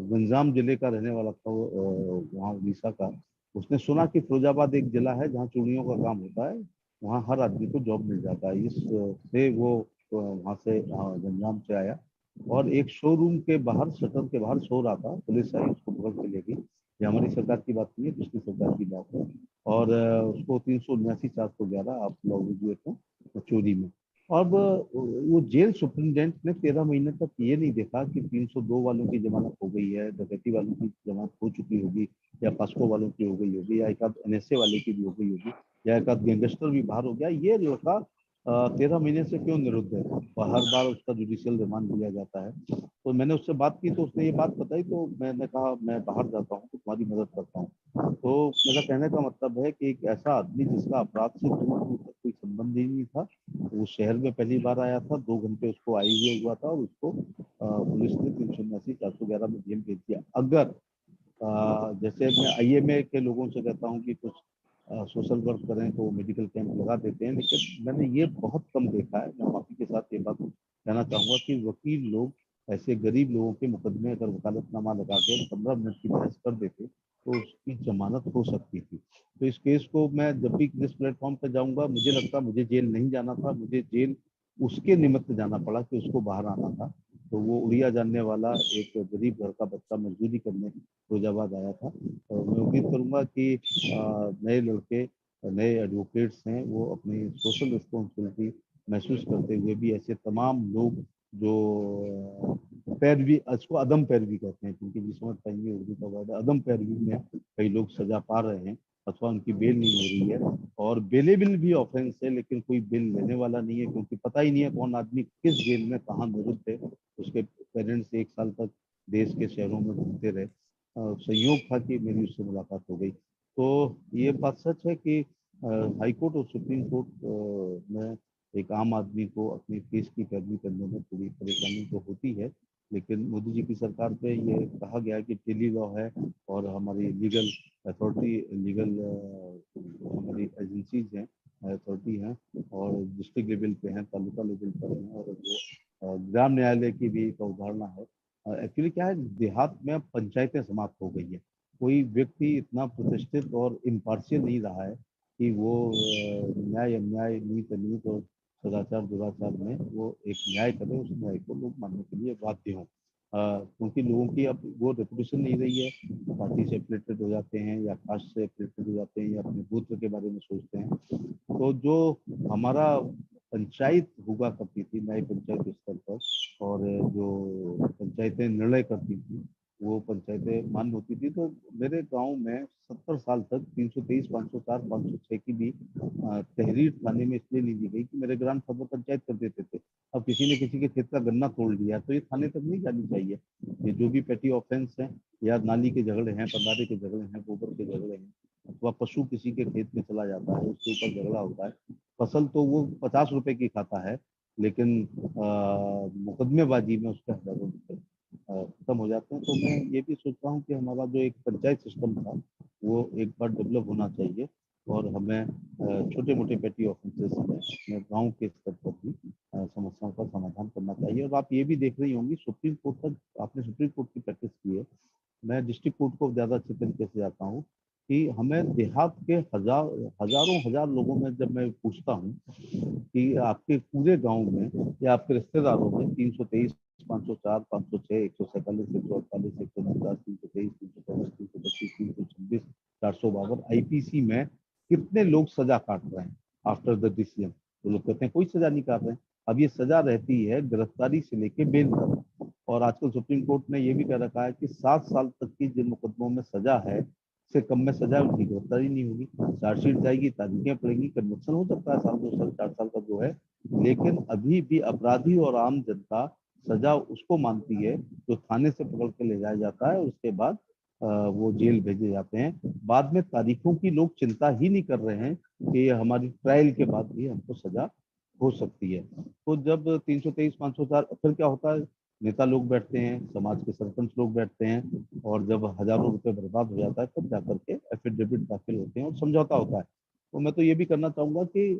गंजाम जिले का रहने वाला था, वहाँ उड़ीसा का। उसने सुना कि फिरोजाबाद एक जिला है जहाँ चोरियों का काम होता है, वहाँ हर आदमी को जॉब मिल जाता है, इस से वो वहाँ से गंजाम से आया और एक शोरूम के बाहर, शटर के बाहर सो रहा था। पुलिस आई, उसको पकड़ के ले गई। ये हमारी सरकार की बात नहीं है, पिछली सरकार की बात है। और उसको 379/411 आप लोग हुए थे चोरी में। अब वो जेल सुप्रिंटेंडेंट ने 13 महीने तक ये नहीं देखा कि 302 वालों की जमानत हो गई है, डकैती वालों की जमानत हो चुकी होगी, या पास्को वालों की हो गई होगी, या एक आध एनएसए वाले की भी हो गई होगी, या एक आध गैंगस्टर भी बाहर हो गया। ये लड़का 13 महीने से क्यों निरुद्ध है और हर बार उसका जुडिशियल रिमांड दिया जाता है। तो मैंने उससे बात की तो उसने ये बात बताई, तो मैंने कहा मैं बाहर जाता हूँ तो तुम्हारी मदद करता हूँ। तो मेरा कहने का मतलब है कि एक ऐसा आदमी जिसका अपराध से दूर दूर तक कोई संबंध ही नहीं था, वो शहर में पहली बार आया था, 2 घंटे उसको आए हुए हुआ था और उसको पुलिस ने 379/411 में जेल भेज दिया। अगर जैसे मैं आईएमए के लोगों से कहता हूँ कि कुछ सोशल वर्क करें तो मेडिकल कैंप लगा देते हैं, लेकिन मैंने ये बहुत कम देखा है। मैं माफी के साथ ये बात कहना चाहूँगा कि वकील लोग ऐसे गरीब लोगों के मुकदमे अगर वकालतनामा लगा के 15 मिनट की बहस कर देते तो उसकी जमानत हो सकती थी। तो इस केस को मैं जब भी जिस प्लेटफॉर्म पर जाऊंगा, मुझे लगता मुझे जेल नहीं जाना था, मुझे जेल उसके निमित्त जाना पड़ा कि उसको बाहर आना था। तो वो उड़िया जानने वाला एक गरीब घर का बच्चा मजदूरी करने फिरोजाबाद आया था। और मैं उम्मीद करूंगा कि नए लड़के, नए एडवोकेट्स हैं, वो अपनी सोशल रिस्पॉन्सिबिलिटी महसूस करते हुए भी ऐसे तमाम लोग जो पैरवी, इसको अदम पैरवी कहते हैं क्योंकि जिस समझ पाएंगे उर्दू का वर्ड, अदम पैरवी में कई लोग सजा पा रहे हैं अथवा उनकी बेल नहीं हो रही है। और बेलेबल भी ऑफेंस है, लेकिन कोई बेल लेने वाला नहीं है क्योंकि पता ही नहीं है कौन आदमी किस जेल में कहाँ निरुद्ध है। उसके पेरेंट्स 1 साल तक देश के शहरों में घूमते रहे। संयोग था कि मेरी उससे मुलाकात हो गई। तो ये बात सच है कि हाई कोर्ट और सुप्रीम कोर्ट में एक आम आदमी को अपने केस की पैरवी करने में थोड़ी परेशानी तो होती है, लेकिन मोदी जी की सरकार पे ये कहा गया है कि टेली लॉ है और हमारी लीगल अथॉरिटी, लीगल हमारी एजेंसीज हैं, अथॉरिटी हैं और डिस्ट्रिक्ट लेवल पे हैं, तालुका लेवल पर हैं, और वो ग्राम न्यायालय की भी एक अवधारणा है। एक्चुअली क्या है, देहात में पंचायतें समाप्त हो गई है। कोई व्यक्ति इतना प्रतिष्ठित और इम्पार्शियल नहीं रहा है कि वो न्याय अन्याय नीत अनीत और सदाचार दुराचार में वो एक न्याय करे, उस न्याय को लोग मानने के लिए बाध्य हों। क्योंकि लोगों की अब वो रेपुटेशन नहीं रही है, पार्टी से एफिलेटेड हो जाते हैं या कास्ट से एफिलेटेड हो जाते हैं या अपने गोत्र के बारे में सोचते हैं। तो जो हमारा पंचायत हुआ करती थी नए पंचायत स्तर पर, और जो पंचायतें निर्णय करती थी वो पंचायतें मान्य होती थी। तो मेरे गांव में 70 साल तक 323, 504, 506 की भी तहरीर थाने में इसलिए नहीं दी गई कि मेरे ग्राम सभा पंचायत कर देते थे। अब किसी ने किसी के खेत का गन्ना तोड़ लिया तो ये थाने तक नहीं जानी चाहिए। ये जो भी पेटी ऑफेंस है, या नाली के झगड़े हैं, पंडारे के झगड़े हैं, गोबर के झगड़े हैं, अथवा पशु किसी के खेत में चला जाता है उसके ऊपर झगड़ा होता है, फसल तो वो 50 रुपए की खाता है, लेकिन मुकदमेबाजी में उसके हजारों रुपए खत्म हो जाते हैं। तो मैं ये भी सोचता हूँ कि हमारा जो एक पंचायत सिस्टम था वो एक बार डेवलप होना चाहिए, और हमें छोटे मोटे पेटी ऑफेंसेस में अपने गाँव के स्तर पर भी समस्याओं का समाधान करना चाहिए। और आप ये भी देख रही होंगी, सुप्रीम कोर्ट तक आपने सुप्रीम कोर्ट की प्रैक्टिस की है, मैं डिस्ट्रिक्ट कोर्ट को ज़्यादा अच्छे तरीके से जाता हूँ, कि हमें देहात के हजार लोगों में जब मैं पूछता हूँ कि आपके पूरे गांव में या आपके रिश्तेदारों में 323, 504, 506, 147, 148, 149, 323, 324, 325, 326, 452 आईपीसी में कितने लोग सजा काट रहे हैं आफ्टर द डिसीजन? तो लोग कहते हैं कोई सजा नहीं काट रहे हैं। अब ये सजा रहती है गिरफ्तारी से लेके बेल तक, और आजकल सुप्रीम कोर्ट ने ये भी कह रखा है कि 7 साल तक की जिन मुकदमों में सजा है, से कम में सजा, उनकी गिरफ्तारी नहीं होगी। चार्जशीट जाएगी, तारीखें पड़ेगी, कन्विक्शन हो सकता है 1 साल, 2 साल, 4 साल का जो है, लेकिन अभी भी अपराधी और आम जनता सजा उसको मानती है जो थाने से पकड़ के ले जाया जाता है, और उसके बाद वो जेल भेजे जाते हैं। बाद में तारीखों की लोग चिंता ही नहीं कर रहे हैं कि हमारी ट्रायल के बाद भी हमको सजा हो सकती है। तो जब 323, 504, फिर क्या होता है, नेता लोग बैठते हैं, समाज के सरपंच लोग बैठते हैं, और जब हजारों रुपए बर्बाद हो जाता है तब जाकर के एफिडेविट दाखिल होते हैं और समझौता होता है। तो मैं तो ये भी करना चाहूंगा कि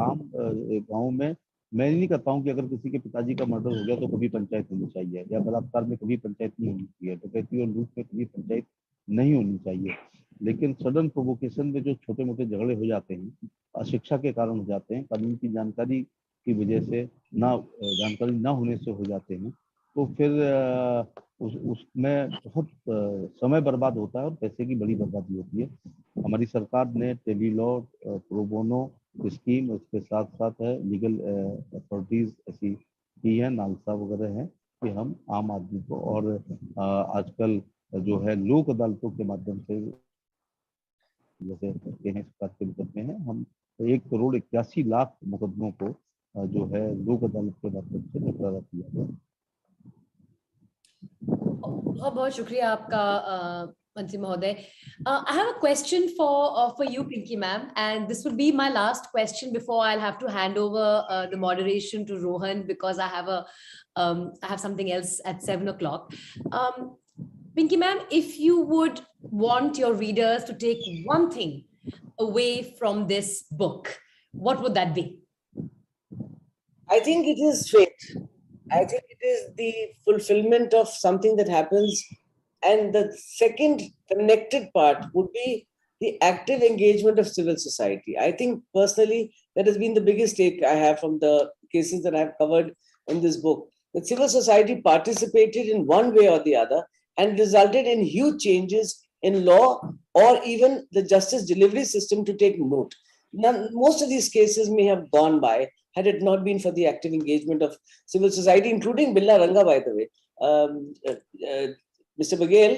आम गाँव में मैं नहीं कहता हूँ कि अगर किसी के पिताजी का मर्डर हो गया तो कभी पंचायत होनी चाहिए, या बलात्कार में कभी पंचायत नहीं होनी चाहिए, डकैती और लूट में कभी पंचायत नहीं होनी चाहिए, लेकिन सडन प्रोवोकेशन में जो छोटे मोटे झगड़े हो जाते हैं, अशिक्षा के कारण हो जाते हैं, कानून की जानकारी की वजह से जानकारी ना होने से हो जाते हैं, तो फिर उसमें बहुत समय बर्बाद होता है और पैसे की बड़ी बर्बादी होती है। हमारी सरकार ने tele law, pro bono scheme, उसके साथ साथ है लीगल अथॉरिटीज ऐसी की है, नालसा वगैरह है, कि हम आम आदमी को, और आजकल जो है लोक अदालतों के माध्यम से, जैसे कहते हैं सरकार के मुकदमे हैं, हम 1,81,00,000 मुकदमों को जो है लोक अदालत के माध्यम से निपटारा किया गया। बहुत बहुत शुक्रिया आपका मंत्री महोदय. I have a question for you, Pinky ma'am, and this will be my last question before I'll have to hand over the moderation to Rohan, because I have something else at 7 o'clock. Pinky ma'am, if you would want your readers to take one thing away from this book, what would that be? I think it is faith. I think it is the fulfillment of something that happens. And the second connected part would be the active engagement of civil society. I think personally, that has been the biggest take I have from the cases that I've covered in this book. That civil society participated in one way or the other and resulted in huge changes in law or even the justice delivery system to take note. Now, most of these cases may have gone by had it not been for the active engagement of civil society, including Billa Ranga, by the way. Mr. Baghel,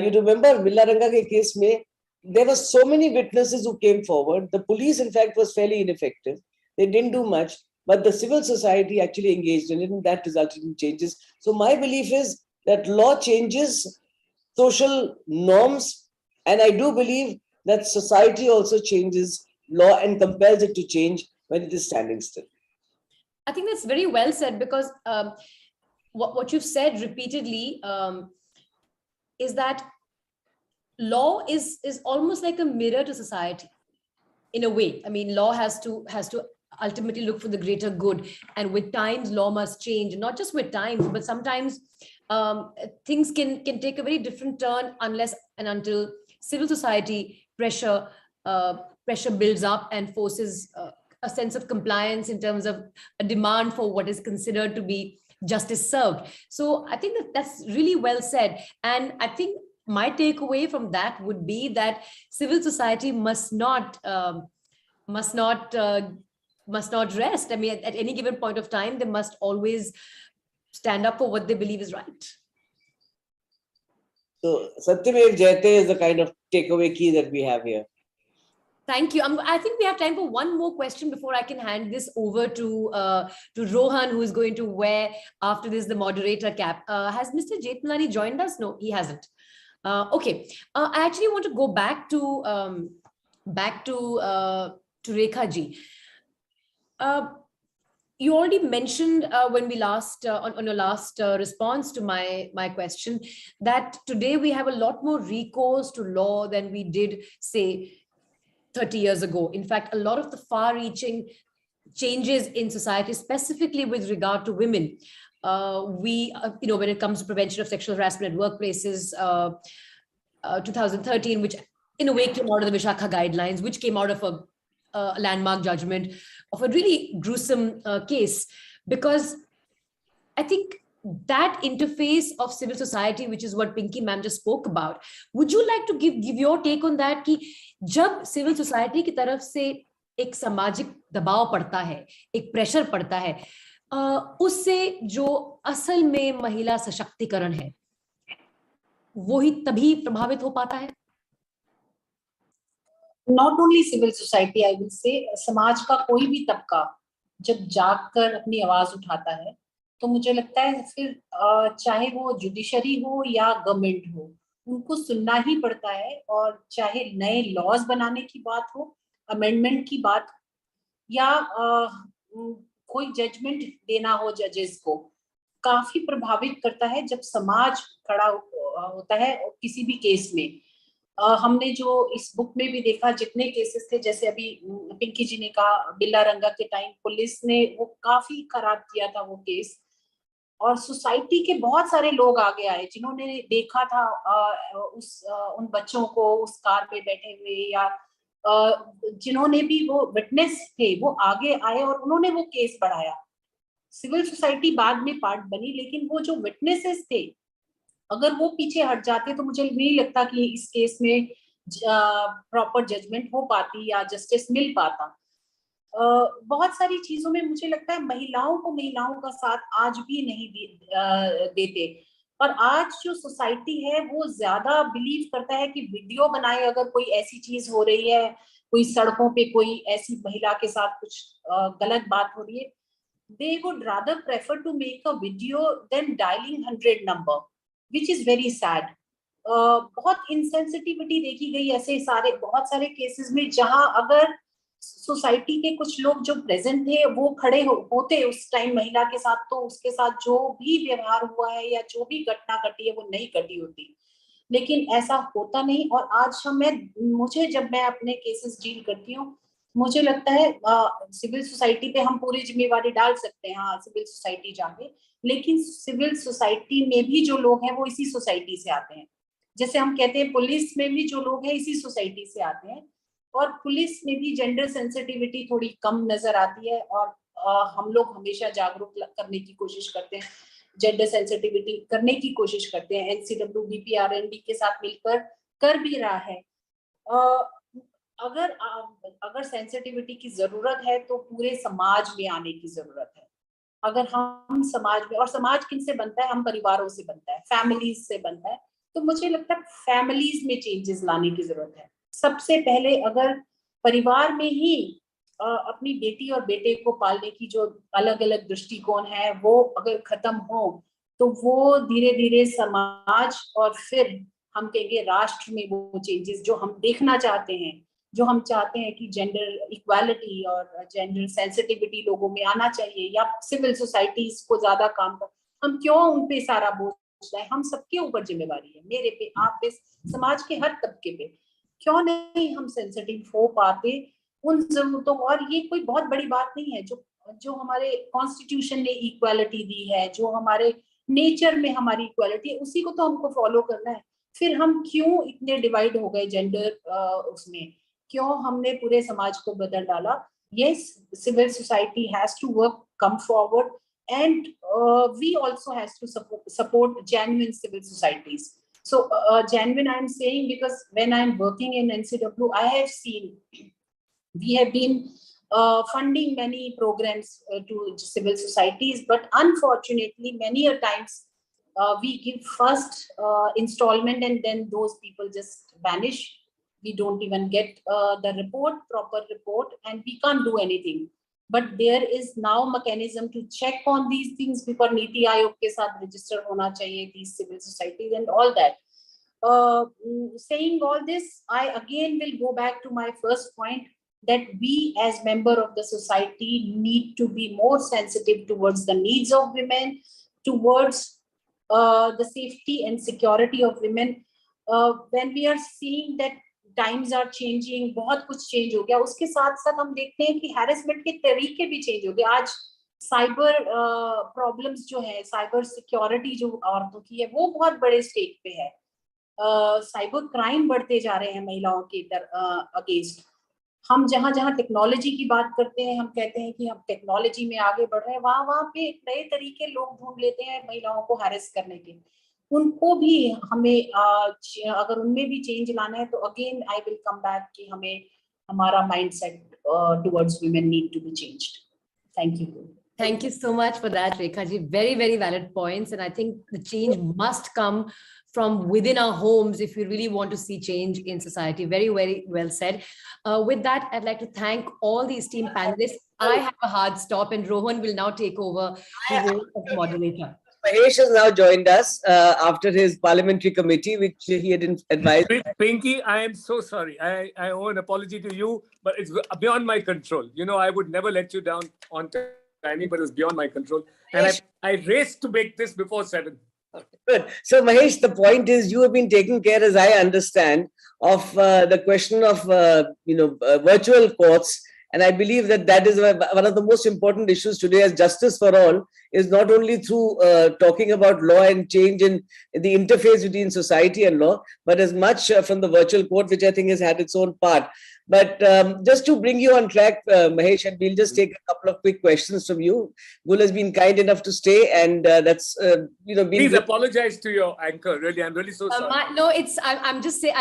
you remember Billa Ranga ke case mein, there were so many witnesses who came forward. The police, in fact, was fairly ineffective. They didn't do much, but the civil society actually engaged in it, and that resulted in changes. So my belief is that law changes social norms, and I do believe that society also changes law and compels it to change when it is standing still. I think that's very well said, because what you've said repeatedly is that law is almost like a mirror to society in a way. I mean, law has to ultimately look for the greater good, and with times law must change, not just with times, but sometimes things can take a very different turn unless and until civil society pressure builds up and forces a sense of compliance in terms of a demand for what is considered to be justice served. So I think that's really well said. And I think my takeaway from that would be that civil society must not must not rest. I mean, at any given point of time, they must always stand up for what they believe is right. So Satyamev Jayate is the kind of takeaway key that we have here. Thank you. I think we have time for one more question before I can hand this over to Rohan, who is going to wear after this the moderator cap. Has Mr. Jethmalani joined us? No, he hasn't. Okay. I actually want to go back to Rekha ji. You already mentioned when we last on your last response to my question that today we have a lot more recourse to law than we did, say, 30 years ago. In fact, a lot of the far-reaching changes in society, specifically with regard to women, when it comes to prevention of sexual harassment at workplaces, 2013, which in a way came out of the Vishakha guidelines, which came out of a landmark judgment of a really gruesome case, because I think that interface of civil society, which is what Pinky ma'am just spoke about, would you like to give your take on that? कि जब civil society की तरफ से एक सामाजिक दबाव पड़ता है, एक प्रेशर पड़ता है, उससे जो असल में महिला सशक्तिकरण है, वो ही तभी प्रभावित हो पाता है? Not only civil society, I will say, समाज का कोई भी तबका जब जाग कर अपनी आवाज उठाता है, तो मुझे लगता है फिर चाहे वो जुडिशरी हो या गवर्नमेंट हो, उनको सुनना ही पड़ता है। और चाहे नए लॉज बनाने की बात हो, अमेंडमेंट की बात, या कोई जजमेंट देना हो जजेस को, काफी प्रभावित करता है जब समाज खड़ा होता है किसी भी केस में। हमने जो इस बुक में भी देखा, जितने केसेस थे, जैसे अभी पिंकी जी ने कहा बिल्ला रंगा के टाइम पुलिस ने वो काफी खराब किया था वो केस, और सोसाइटी के बहुत सारे लोग आगे आए जिन्होंने देखा था उन बच्चों को उस कार पे बैठे हुए, या जिन्होंने भी वो विटनेस थे, वो आगे आए और उन्होंने वो केस बढ़ाया। सिविल सोसाइटी बाद में पार्ट बनी, लेकिन वो जो विटनेसेस थे, अगर वो पीछे हट जाते तो मुझे नहीं लगता कि इस केस में प्रॉपर जजमेंट हो पाती या जस्टिस मिल पाता। बहुत सारी चीजों में मुझे लगता है महिलाओं का साथ आज भी नहीं देते। और आज जो सोसाइटी है वो ज्यादा बिलीव करता है कि वीडियो बनाए, अगर कोई ऐसी चीज हो रही है, कोई सड़कों पे कोई ऐसी महिला के साथ कुछ गलत बात हो रही है, they would rather prefer to make a video than dialing 100 number, which is very sad. बहुत insensitivity देखी गई ऐसे बहुत सारे केसेस में, जहां अगर सोसाइटी के कुछ लोग जो प्रेजेंट थे वो खड़े होते उस टाइम महिला के साथ, तो उसके साथ जो भी व्यवहार हुआ है या जो भी घटना घटी है वो नहीं घटी होती। लेकिन ऐसा होता नहीं। और आज जब मैं अपने केसेस डील करती हूँ, मुझे लगता है सिविल सोसाइटी पे हम पूरी जिम्मेवारी डाल सकते हैं, हाँ सिविल सोसाइटी जाके, लेकिन सिविल सोसाइटी में भी जो लोग हैं वो इसी सोसाइटी से आते हैं। जैसे हम कहते हैं पुलिस में भी जो लोग हैं इसी सोसाइटी से आते हैं, और पुलिस में भी जेंडर सेंसिटिविटी थोड़ी कम नजर आती है, और हम लोग हमेशा जागरूक करने की कोशिश करते हैं, जेंडर सेंसिटिविटी करने की कोशिश करते हैं। एनसीडब्ल्यू बीपीआरएनडी के साथ मिलकर कर भी रहा है। अगर सेंसिटिविटी की जरूरत है तो पूरे समाज में आने की जरूरत है। अगर हम समाज में, और समाज किन से बनता है, हम परिवारों से बनता है, फैमिलीज से बनता है, तो मुझे लगता है फैमिलीज में चेंजेस लाने की जरूरत है। सबसे पहले अगर परिवार में ही अपनी बेटी और बेटे को पालने की जो अलग अलग दृष्टिकोण है वो अगर खत्म हो, तो वो धीरे धीरे समाज और फिर हम कहेंगे राष्ट्र में वो चेंजेस जो हम देखना चाहते हैं, जो हम चाहते हैं कि जेंडर इक्वालिटी और जेंडर सेंसिटिविटी लोगों में आना चाहिए, या सिविल सोसाइटीज को ज्यादा काम कर, हम क्यों उन पे सारा बोझ है? हम सबके ऊपर जिम्मेवारी है, मेरे पे, आप पे, समाज के हर तबके पे। क्यों नहीं हम सेंसिटिव हो पाते उन जरूरतों को? और ये कोई बहुत बड़ी बात नहीं है, जो हमारे कॉन्स्टिट्यूशन ने इक्वालिटी दी है, जो हमारे नेचर में हमारी इक्वालिटी है, उसी को तो हमको फॉलो करना है। फिर हम क्यों इतने डिवाइड हो गए जेंडर उसमें? क्यों हमने पूरे समाज को बदल डाला? Yes, civil society has to come forward, and we also has to support genuine civil societies. So genuine I'm saying because when I'm working in NCW, I have seen we have been funding many programs to civil societies. But unfortunately, many a times we give first installment and then those people just vanish. We don't even get the proper report, and we can't do anything. But there is now mechanism to check on these things because Niti Aayog ke saath register hona chahiye, these civil societies and all that. Saying all this, I again will go back to my first point, that we as member of the society need to be more sensitive towards the needs of women, towards the safety and security of women. When we are seeing that times are changing, बहुत कुछ change हो गया, उसके साथ साथ हम देखते हैं कि harassment के तरीके भी change हो गए. आज साइबर प्रॉब्लम्स जो है, साइबर सिक्योरिटी जो औरतों की है, वो बहुत बड़े स्टेज पे है. साइबर क्राइम बढ़ते जा रहे हैं महिलाओं के अगेंस्ट. हम जहां जहां टेक्नोलॉजी की बात करते हैं, हम कहते हैं कि हम टेक्नोलॉजी में आगे बढ़ रहे हैं, वहां पे नए तरीके लोग ढूंढ लेते हैं महिलाओं को हैरेस करने के. उनको भी हमें अगर उनमें भी चेंज लाना है, तो again I will come back कि हमें हमारा mindset towards women need to be changed. Thank you. Thank you so much for that, Rekha ji. Very, very valid points. And I think the change must come from within our homes if we really want to see change in society. Very, very well said. With that, I'd like to thank all the esteemed panelists. I have a hard stop and Rohan will now take over the role of moderator. Mahesh has now joined us after his parliamentary committee, which he had advised. Pinky, I am so sorry. I owe an apology to you, but it's beyond my control. You know, I would never let you down on timing, but it's beyond my control. And I raced to make this before 7. Good. So, Mahesh, the point is you have been taking care, as I understand, of the question of, virtual courts. And I believe that that is one of the most important issues today, as justice for all is not only through talking about law and change in the interface between society and law, but as much from the virtual court, which I think has had its own part. But just to bring you on track, Mahesh, and we'll just take a couple of quick questions from you. Gul has been kind enough to stay, and that's been. Please apologize to your anchor. Really, I'm really so sorry. No, it's. I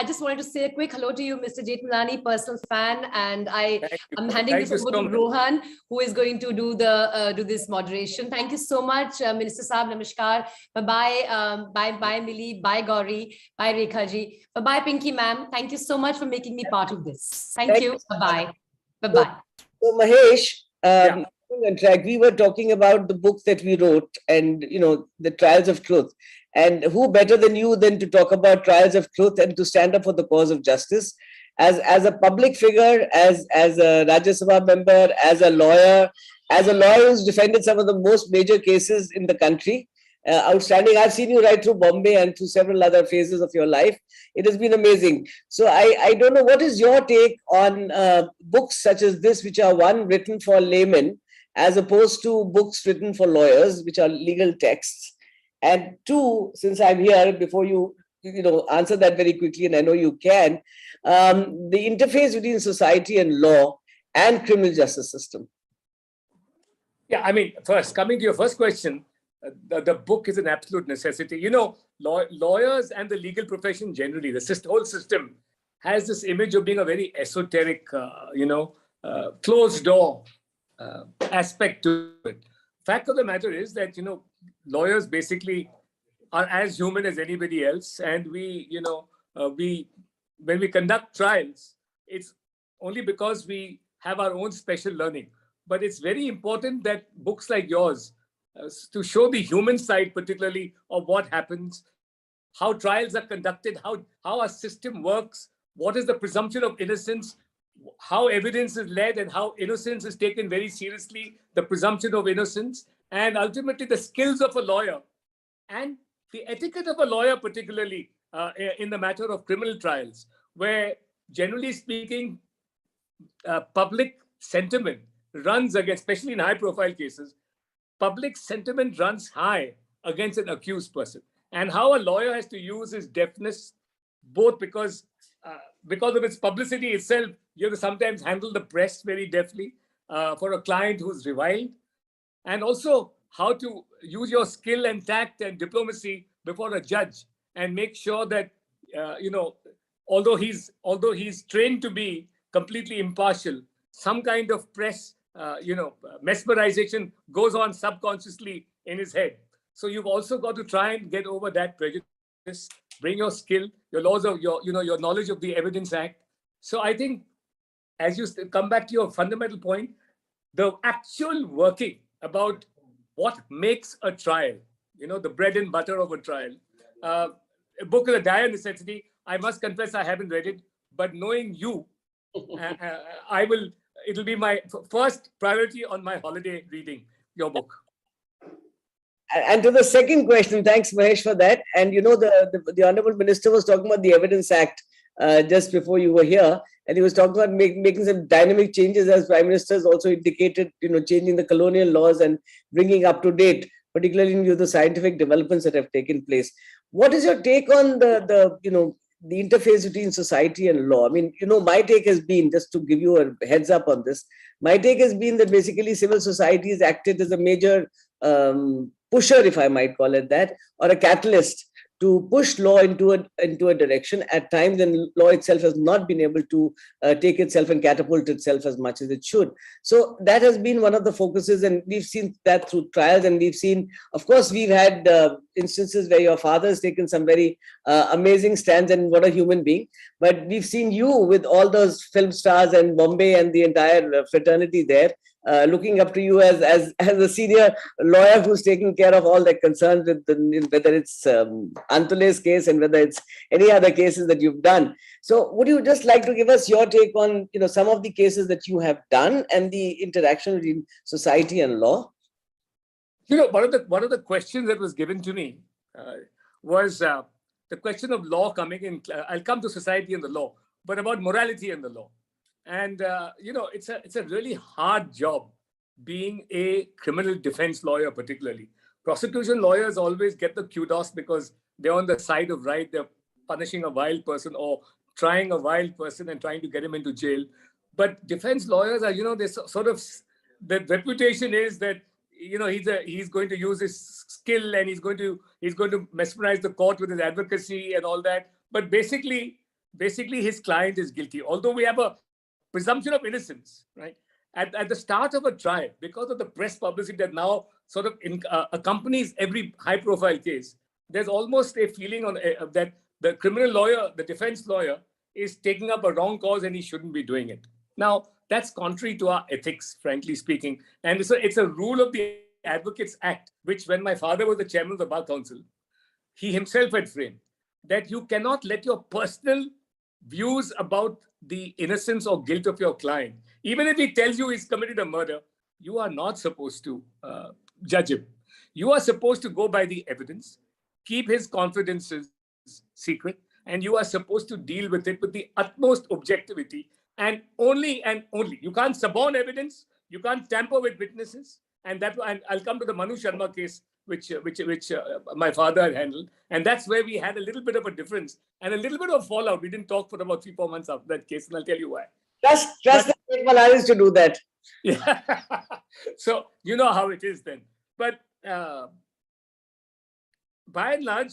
just wanted to say a quick hello to you, Mr. Jethmalani, personal fan, and I'm handing this over to Rohan, who is going to do this moderation. Thank you so much, Minister Saab. Namaskar. Bye bye. Bye Milee. Bye Gauri. Bye Rekha ji. Bye Pinky ma'am. Thank you so much for making me part of this. Thank you. Bye-bye. Bye-bye. So Mahesh, on track, we were talking about the book that we wrote and, the trials of truth. And who better than you than to talk about trials of truth and to stand up for the cause of justice? As a public figure, as a Rajya Sabha member, as a lawyer who's defended some of the most major cases in the country, outstanding. I've seen you right through Bombay and through several other phases of your life. It has been amazing. So I don't know, what is your take on books such as this, which are one, written for laymen, as opposed to books written for lawyers, which are legal texts? And two, since I'm here, before you answer that very quickly, and I know you can, the interface between society and law and criminal justice system. Yeah, I mean, first, coming to your first question, the book is an absolute necessity. Lawyers and the legal profession generally, the whole system has this image of being a very esoteric, closed door aspect to it. Fact of the matter is that, lawyers basically are as human as anybody else. And when we conduct trials, it's only because we have our own special learning. But it's very important that books like yours, to show the human side, particularly of what happens, how trials are conducted, how our system works, what is the presumption of innocence, how evidence is led and how innocence is taken very seriously, the presumption of innocence, and ultimately the skills of a lawyer and the etiquette of a lawyer, particularly in the matter of criminal trials, where generally speaking, public sentiment runs against, especially in high profile cases, public sentiment runs high against an accused person. And how a lawyer has to use his deftness, both because of its publicity itself, you have to sometimes handle the press very deftly for a client who's reviled, and also how to use your skill and tact and diplomacy before a judge and make sure that, although he's trained to be completely impartial, some kind of press, mesmerization goes on subconsciously in his head. So you've also got to try and get over that prejudice, bring your skill, your laws of your knowledge of the Evidence Act. So I think, as you come back to your fundamental point, the actual working about what makes a trial, the bread and butter of a trial. A book is a dire necessity. I must confess I haven't read it, but knowing you, it'll be my first priority on my holiday reading your book. And to the second question, thanks Mahesh for that. And the Honorable Minister was talking about the Evidence Act just before you were here, and he was talking about making some dynamic changes, as Prime Minister has also indicated, changing the colonial laws and bringing up to date, particularly in the scientific developments that have taken place. What is your take on the interface between society and law? I mean, my take has been, just to give you a heads up on this, my take has been that basically civil society has acted as a major pusher, if I might call it that, or a catalyst to push law into a direction at times when law itself has not been able to take itself and catapult itself as much as it should. So that has been one of the focuses, and we've seen that through trials, and we've seen, of course, we've had instances where your father has taken some very amazing stands, and what a human being. But we've seen you with all those film stars and Bombay and the entire fraternity there, looking up to you as a senior lawyer who's taking care of all the concerns with whether it's Antule's case and whether it's any other cases that you've done. So would you just like to give us your take on some of the cases that you have done and the interaction between society and law? One of the questions that was given to me was the question of law coming in. I'll come to society and the law, but about morality and the law. And, it's a really hard job being a criminal defense lawyer, particularly. Prosecution lawyers always get the kudos because they're on the side of right. They're punishing a wild person or trying a wild person and trying to get him into jail. But defense lawyers are, they sort of, the reputation is that, he's going to use his skill and he's going to mesmerize the court with his advocacy and all that. But basically his client is guilty. Although we have a presumption of innocence, right? At the start of a trial, because of the press publicity that now sort of accompanies every high-profile case, there's almost a feeling that the criminal lawyer, the defense lawyer, is taking up a wrong cause and he shouldn't be doing it. Now, that's contrary to our ethics, frankly speaking. And it's a rule of the Advocates Act, which when my father was the chairman of the Bar Council, he himself had framed, that you cannot let your personal views about the innocence or guilt of your client, even if he tells you he's committed a murder, you are not supposed to judge him. You are supposed to go by the evidence, keep his confidences secret, and you are supposed to deal with it with the utmost objectivity and only. You can't suborn evidence, you can't tamper with witnesses, and I'll come to the Manu Sharma case, which my father had handled. And that's where we had a little bit of a difference and a little bit of fallout. We didn't talk for about 3-4 months after that case, and I'll tell you why. Trust the Jethmalani to do that. Yeah. So you know how it is then. But by and large,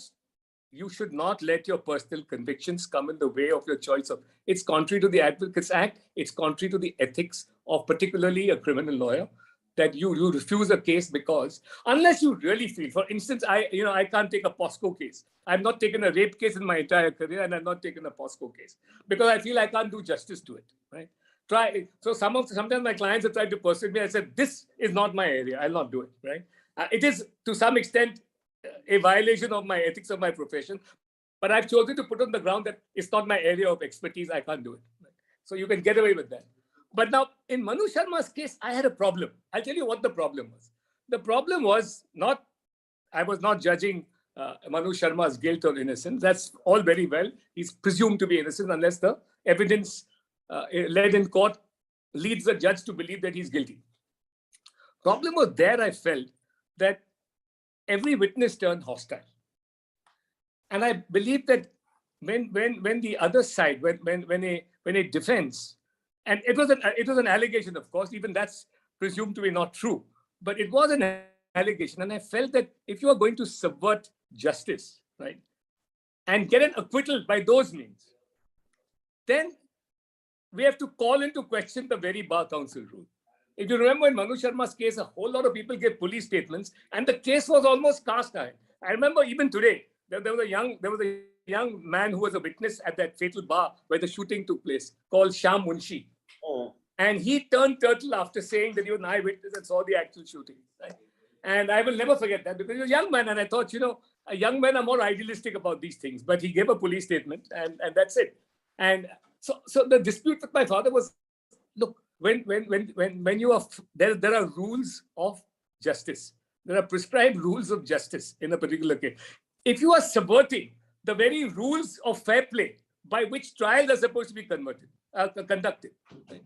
you should not let your personal convictions come in the way of your choice of. It's contrary to the Advocates Act. It's contrary to the ethics of particularly a criminal lawyer, that you refuse a case because unless you really feel, for instance, I can't take a POSCO case. I've not taken a rape case in my entire career, and I've not taken a POSCO case because I feel I can't do justice to it, right? So sometimes my clients have tried to persuade me. I said, this is not my area. I'll not do it, right? It is to some extent a violation of my ethics of my profession, but I've chosen to put on the ground that it's not my area of expertise. I can't do it. Right? So you can get away with that. But now, in Manu Sharma's case, I had a problem. I'll tell you what the problem was. The problem was I was not judging Manu Sharma's guilt or innocence. That's all very well. He's presumed to be innocent unless the evidence led in court leads the judge to believe that he's guilty. Problem was there, I felt that every witness turned hostile. And I believe that when the other side, when a defense, and it was an allegation, of course, even that's presumed to be not true, but it was an allegation. And I felt that if you are going to subvert justice, right, and get an acquittal by those means, then we have to call into question the very Bar Council rule. If you remember in Manu Sharma's case, a whole lot of people gave police statements and the case was almost cast iron. I remember even today, there was a young man who was a witness at that fatal bar where the shooting took place, called Sham Munshi. Oh. And he turned turtle after saying that he was an eyewitness and saw the actual shooting. Right? And I will never forget that because he was a young man. And I thought, young men are more idealistic about these things. But he gave a police statement and that's it. And so the dispute with my father was, look, when you are, there are rules of justice. There are prescribed rules of justice in a particular case. If you are subverting the very rules of fair play by which trials are supposed to be conducted, right?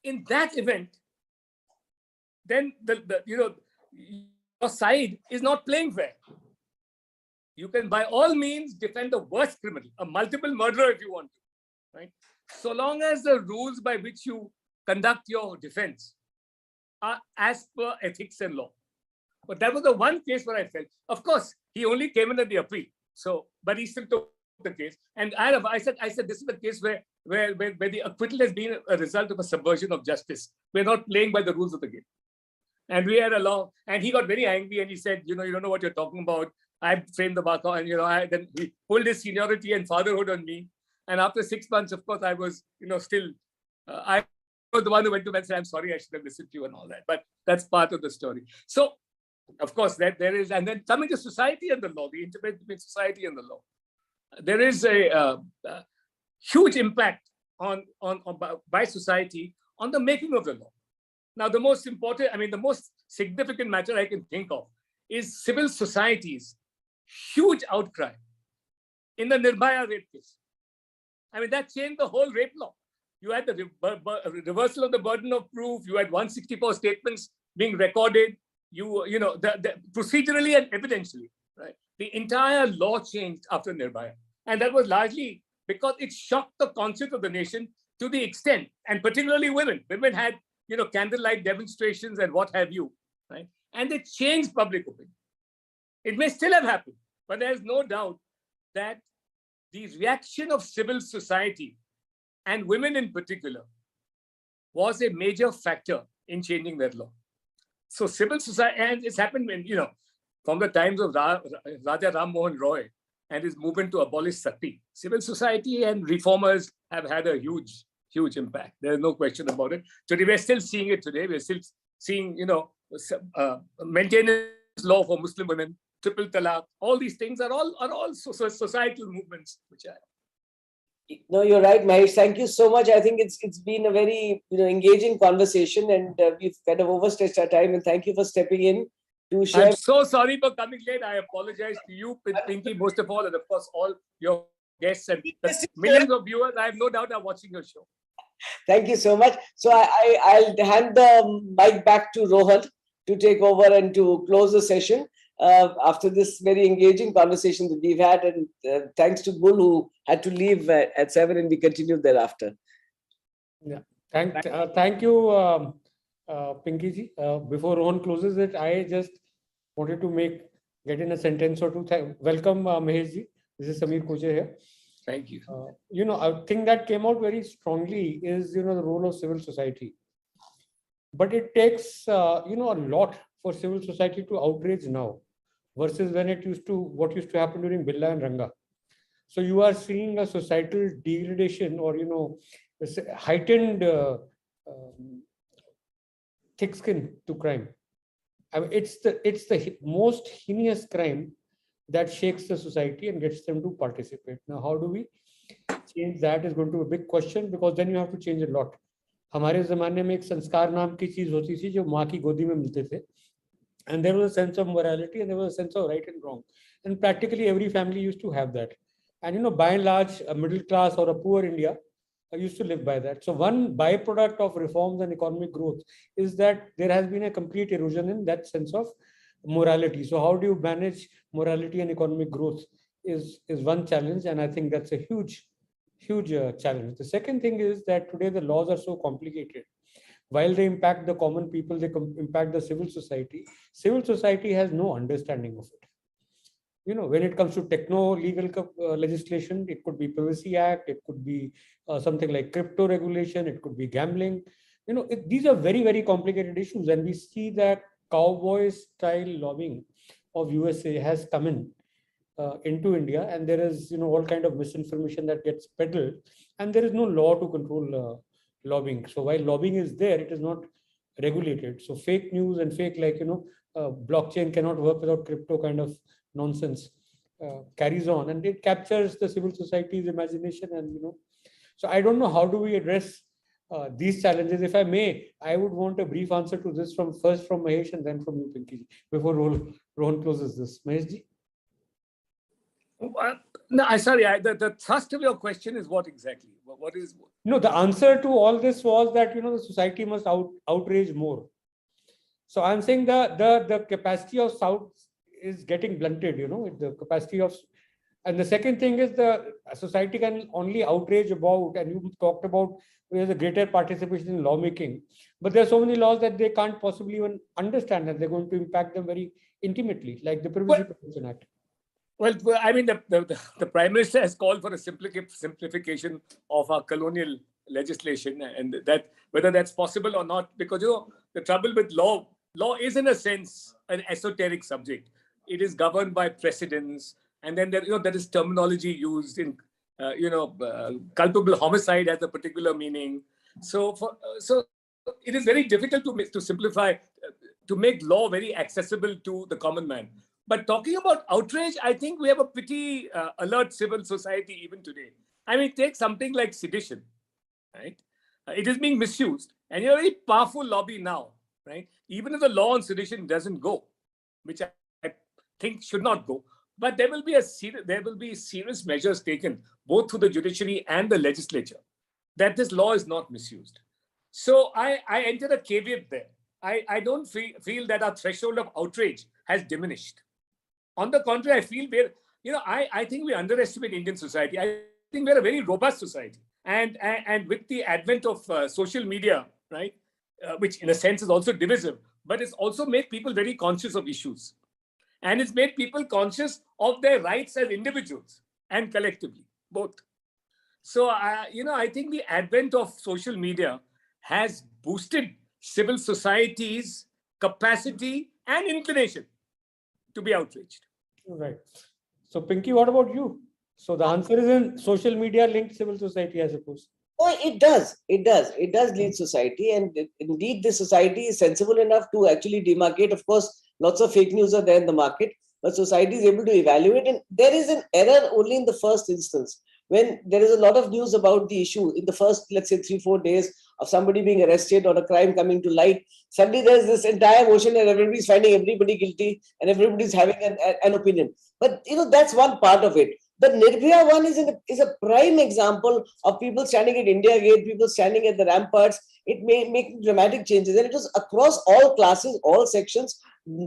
In that event, then your side is not playing fair. You can by all means defend the worst criminal, a multiple murderer if you want to, right? So long as the rules by which you conduct your defense are as per ethics and law. But that was the one case where I felt, of course, he only came in at the appeal. So, but he still took the case. And I said, this is the case where the acquittal has been a result of a subversion of justice. We're not playing by the rules of the game. And we had a law, and he got very angry and he said, you don't know what you're talking about. I framed the bar, and then he pulled his seniority and fatherhood on me. And after 6 months, of course, I was, still, I was the one who went to him and said, I'm sorry, I should have listened to you and all that. But that's part of the story. So, of course, that there is, and then coming to society and the law, the interplay between society and the law. There is a huge impact by society on the making of the law. Now, the most important, the most significant matter I can think of is civil society's huge outcry in the Nirbhaya rape case. That changed the whole rape law. You had the reversal of the burden of proof. You had 164 statements being recorded. Procedurally and evidentially, right? The entire law changed after Nirbhaya. And that was largely because it shocked the conscience of the nation to the extent, and particularly women. Women had, candlelight demonstrations and what have you, right? And they changed public opinion. It may still have happened, but there's no doubt that the reaction of civil society and women in particular was a major factor in changing that law. So civil society, and it's happened when, from the times of Raja Ram Mohan Roy and his movement to abolish sati, civil society and reformers have had a huge impact. There's no question about it. Today, we're still seeing it today. We're still seeing, maintenance law for Muslim women, triple talaq, all these things are all societal movements which are. No, you're right, Mahesh. Thank you so much. I think it's been a very engaging conversation, and we've kind of overstretched our time. And thank you for stepping in to share. I'm so sorry for coming late. I apologize to you, Pinky, most of all, and of course all your guests and millions of viewers. I have no doubt are watching your show. Thank you so much. So I'll hand the mic back to Rohan to take over and to close the session. After this very engaging conversation that we've had, and thanks to Gul, who had to leave at 7, and we continued thereafter. Yeah, thank you, Pinky ji. Before Rohan closes it, I just wanted to get in a sentence or two. Welcome, Mahesh ji. This is Samir Koche here. Thank you. A thing that came out very strongly is the role of civil society. But it takes a lot for civil society to outrage now versus when what used to happen during Billa and Ranga. So you are seeing a societal degradation or heightened thick skin to crime. It's the most heinous crime that shakes the society and gets them to participate. Now, how do we change that is going to be a big question, because then you have to change a lot. हमारे ज़माने में एक संस्कार नाम की चीज होती थी जो माँ की गोदी में मिलते थे, and there was a sense of morality and there was a sense of right and wrong, and practically every family used to have that. And by and large, a middle class or a poor India used to live by that. So one byproduct of reforms and economic growth is that there has been a complete erosion in that sense of morality. So how do you manage morality and economic growth is one challenge, and I think that's a huge challenge. The second thing is that today the laws are so complicated. While they impact the common people, they impact the civil society. Civil society has no understanding of it. when it comes to techno-legal legislation, it could be Privacy Act, it could be something like crypto regulation, it could be gambling. These are very, very complicated issues, and we see that cowboy-style lobbying of USA has come into India, and there is all kind of misinformation that gets peddled, and there is no law to control lobbying. So while lobbying is there, it is not regulated. So fake news and fake blockchain cannot work without crypto kind of nonsense carries on, and it captures the civil society's imagination. And so I don't know how do we address these challenges. If I may, I would want a brief answer to this first from Mahesh and then from you, Pinky, before Rohan closes this. Mahesh ji? No, sorry. The thrust of your question is what exactly? What is? No, the answer to all this was that the society must outrage more. So I'm saying the capacity of South is getting blunted. The capacity of, and the second thing is the society can only outrage about, and you talked about there's a greater participation in lawmaking, but there are so many laws that they can't possibly even understand, and they're going to impact them very intimately, like the Privacy Protection Act. Well, I mean, the Prime Minister has called for a simplification of our colonial legislation, and that whether that's possible or not, because the trouble with law is in a sense an esoteric subject. It is governed by precedents, and then there is terminology used in culpable homicide has a particular meaning. So it is very difficult to simplify, to make law very accessible to the common man. But talking about outrage, I think we have a pretty alert civil society even today. I mean, take something like sedition, right? It is being misused, and you have a very powerful lobby now, right? Even if the law on sedition doesn't go, which I think should not go, but there will be serious measures taken both through the judiciary and the legislature that this law is not misused. So I enter a caveat there. I don't feel that our threshold of outrage has diminished. On the contrary, I feel I think we underestimate Indian society. I think we're a very robust society. And with the advent of social media, right, which in a sense is also divisive, but it's also made people very conscious of issues. And it's made people conscious of their rights as individuals and collectively, both. So, I think the advent of social media has boosted civil society's capacity and inclination to be outraged. Right. So, Pinky, what about you? So the answer is in social media linked civil society, I suppose. Oh, it does. It does. It does lead society. And indeed, the society is sensible enough to actually demarcate. Of course, lots of fake news are there in the market, but society is able to evaluate. And there is an error only in the first instance. When there is a lot of news about the issue in the first, let's say 3-4 days of somebody being arrested or a crime coming to light, suddenly there's this entire motion and everybody's finding everybody guilty and everybody's having an opinion. But that's one part of it. The Nirbhaya one is a prime example of people standing at India Gate, people standing at the ramparts. It may make dramatic changes, and it was across all classes, all sections,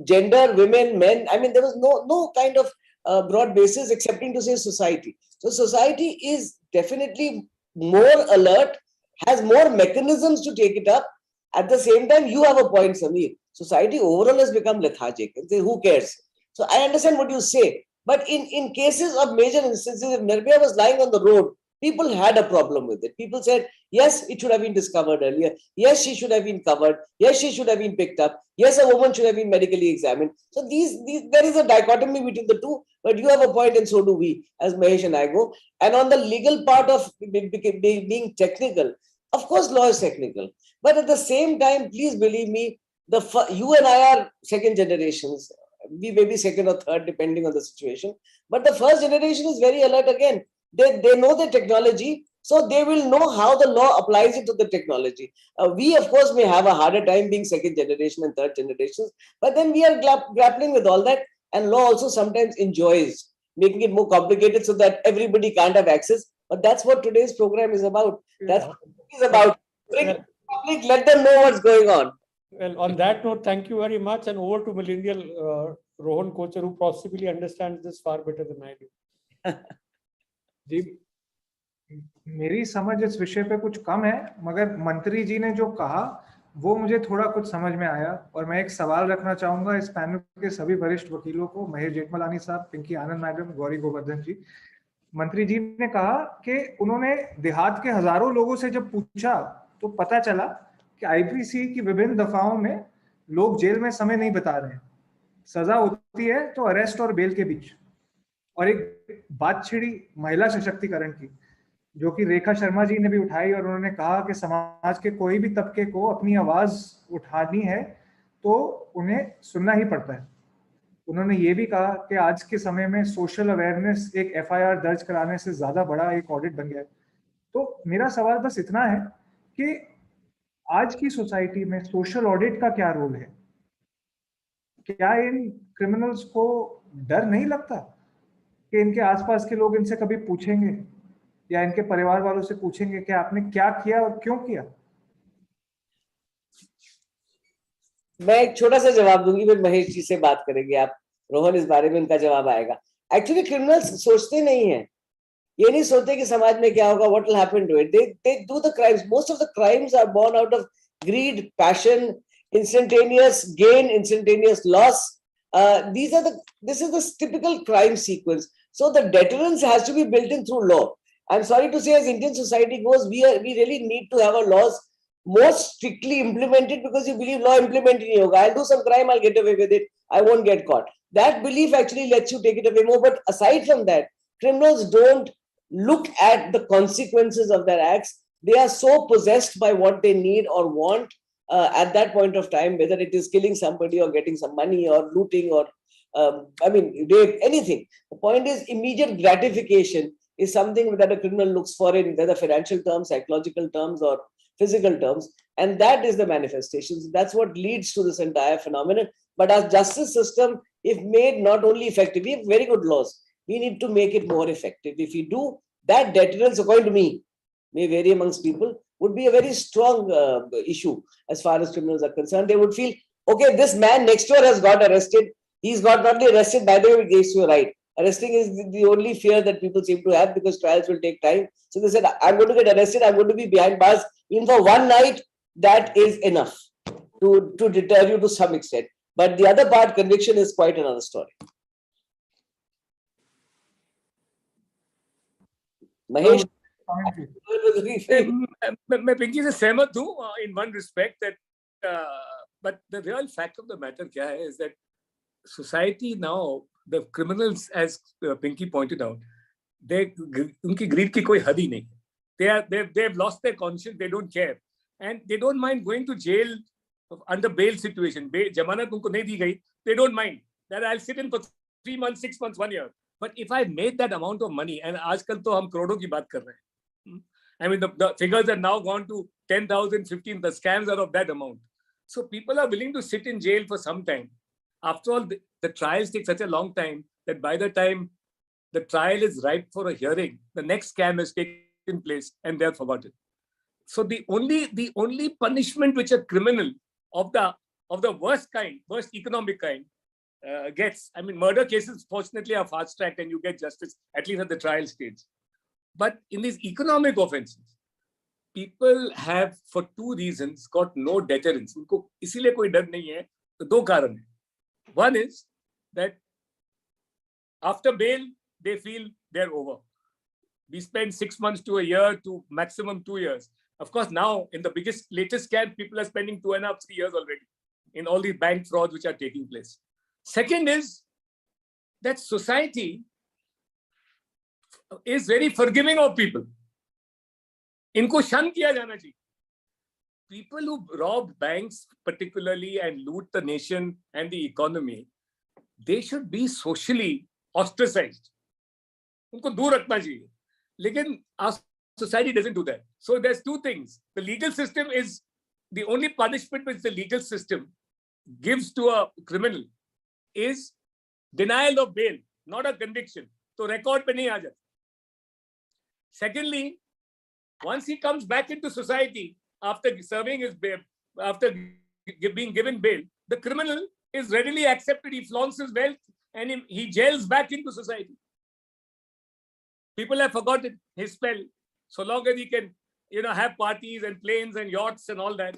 gender, women, men. I mean, there was no kind of broad basis excepting to say society. So society is definitely more alert, has more mechanisms to take it up. At the same time, you have a point, Sameer. Society overall has become lethargic. And say, who cares? So I understand what you say. But in cases of major instances, if Nirbhaya was lying on the road, people had a problem with it. People said, yes, it should have been discovered earlier. Yes, she should have been covered. Yes, she should have been picked up. Yes, a woman should have been medically examined. So there is a dichotomy between the two. But you have a point, and so do we, as Mahesh and I go. And on the legal part of being technical, of course, law is technical. But at the same time, please believe me, you and I are second generations. We may be second or third, depending on the situation. But the first generation is very alert again. They know the technology, so they will know how the law applies it to the technology. We, of course, may have a harder time being second generation and third generations, but then we are grappling with all that. And law also sometimes enjoys making it more complicated so that everybody can't have access. But that's what today's program is about. That's what it is about. Let them know what's going on. Well, on that note, thank you very much. And over to millennial Rohan Kochar, who possibly understands this far better than I do. जी, मेरी समझ इस विषय पे कुछ कम है, मगर मंत्री जी ने जो कहा वो मुझे थोड़ा कुछ समझ में आया, और मैं एक सवाल रखना चाहूंगा इस पैनल के सभी वरिष्ठ वकीलों को, महेश जेठमलानी साहब, पिंकी आनंद मैडम, गौरी गोवर्धन जी। मंत्री जी ने कहा कि उन्होंने देहात के हजारों लोगों से जब पूछा तो पता चला कि आईपीसी की विभिन्न दफाओं में लोग जेल में समय नहीं बिता रहे हैं, सजा होती है तो अरेस्ट और बेल के बीच। और एक बात छिड़ी महिला सशक्तिकरण की, जो कि रेखा शर्मा जी ने भी उठाई, और उन्होंने कहा कि समाज के कोई भी तबके को अपनी आवाज उठानी है तो उन्हें सुनना ही पड़ता है। उन्होंने ये भी कहा कि आज के समय में सोशल अवेयरनेस एक एफआईआर दर्ज कराने से ज्यादा बड़ा एक ऑडिट बन गया है। तो मेरा सवाल बस इतना है कि आज की सोसाइटी में सोशल ऑडिट का क्या रोल है? क्या इन क्रिमिनल्स को डर नहीं लगता कि इनके आसपास के लोग इनसे कभी पूछेंगे या इनके परिवार वालों से पूछेंगे कि आपने क्या किया और क्यों किया? मैं एक छोटा सा जवाब दूंगी, फिर महेश जी से बात करेंगे आप। रोहन, इस बारे में उनका जवाब आएगा। एक्चुअली क्रिमिनल्स सोचते नहीं है, ये नहीं सोचते कि समाज में क्या होगा, what will happen to it. They do the crimes. Most of the crimes are born out of greed, passion, instantaneous gain, instantaneous loss. This is the typical crime sequence. So the deterrence has to be built in through law. I'm sorry to say, as Indian society goes, we really need to have our laws more strictly implemented, because you believe law implemented nahi hoga. I'll do some crime, I'll get away with it, I won't get caught. That belief actually lets you take it away more. But aside from that, criminals don't look at the consequences of their acts. They are so possessed by what they need or want at that point of time, whether it is killing somebody or getting some money or looting or rape, anything. The point is, immediate gratification is something that a criminal looks for in whether financial terms, psychological terms, or physical terms, and that is the manifestations. That's what leads to this entire phenomenon. But our justice system, if made not only effective, we have very good laws, we need to make it more effective. If we do, that deterrence, according to me, may vary amongst people, would be a very strong issue as far as criminals are concerned. They would feel, okay, this man next door has got arrested. He's got not only arrested, by the way, it gives you a right. Arresting is the only fear that people seem to have, because trials will take time. So they said, I'm going to get arrested, I'm going to be behind bars. Even for one night, that is enough to deter you to some extent. But the other part, conviction, is quite another story. Mahesh? मैं पिंकी से सहमत हूँ in one respect, that but the real fact of the matter क्या है is that society now, the criminals, as Pinky pointed out, उनकी greed की कोई हद ही नहीं। They've lost their conscience, they don't care, and they don't mind going to jail under bail situation. जमानत उनको नहीं दी गई, they don't mind that I'll sit in for 3 months, 6 months, 1 year. But if I made that amount of money, and आजकल तो हम करोड़ों की बात कर रहे हैं, I mean, the figures have now gone to 10,000, 15. The scams are of that amount. So people are willing to sit in jail for some time. After all, the trials take such a long time that by the time the trial is ripe for a hearing, the next scam has taken place and they are forgotten. So the only punishment which a criminal of the worst kind, worst economic kind, gets, I mean, murder cases fortunately are fast tracked and you get justice at least at the trial stage. But in these economic offenses, people have, for 2 reasons, got no deterrence. उनको इसीलिए कोई डर नहीं है, तो 2 कारण हैं. One is that after bail, they feel they're over. We spend 6 months to a year to maximum 2 years. Of course, now in the latest scam, people are spending 2.5, 3 years already in all these bank frauds which are taking place. Second is that society is very forgiving of people. इनको शन किया जाना चाहिए. People who rob banks particularly and loot the nation and the economy, they should be socially ostracized. उनको दूर रखना चाहिए. लेकिन our society doesn't do that. So there's 2 things. The legal system is the only punishment which the legal system gives to a criminal is denial of bail, not a conviction. So record पे नहीं आ जाता. Secondly, once he comes back into society after serving his bail, after being given bail, the criminal is readily accepted. He flaunts his wealth and he gels back into society. People have forgotten his spell. So long as he can, have parties and planes and yachts and all that,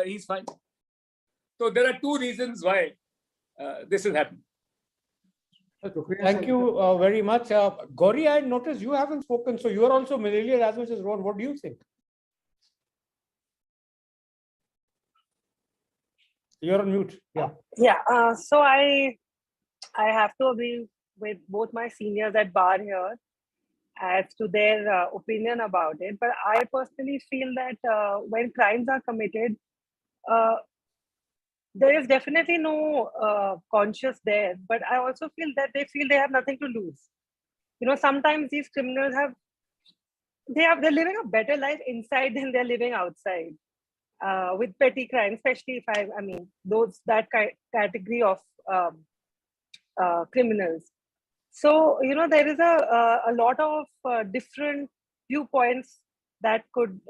He's fine. So there are two reasons why this has happened. Thank you very much. Gauri, I noticed you haven't spoken, so you are also familiar as much as Ron. What do you think? You're on mute. Yeah. Yeah. So I have to agree with both my seniors at bar here as to their opinion about it. But I personally feel that when crimes are committed, there is definitely no conscience there. But I also feel that they feel they have nothing to lose. You know, sometimes these criminals they're living a better life inside than they're living outside. With petty crimes, especially if I mean that category of criminals. So you know there is a lot of different viewpoints that could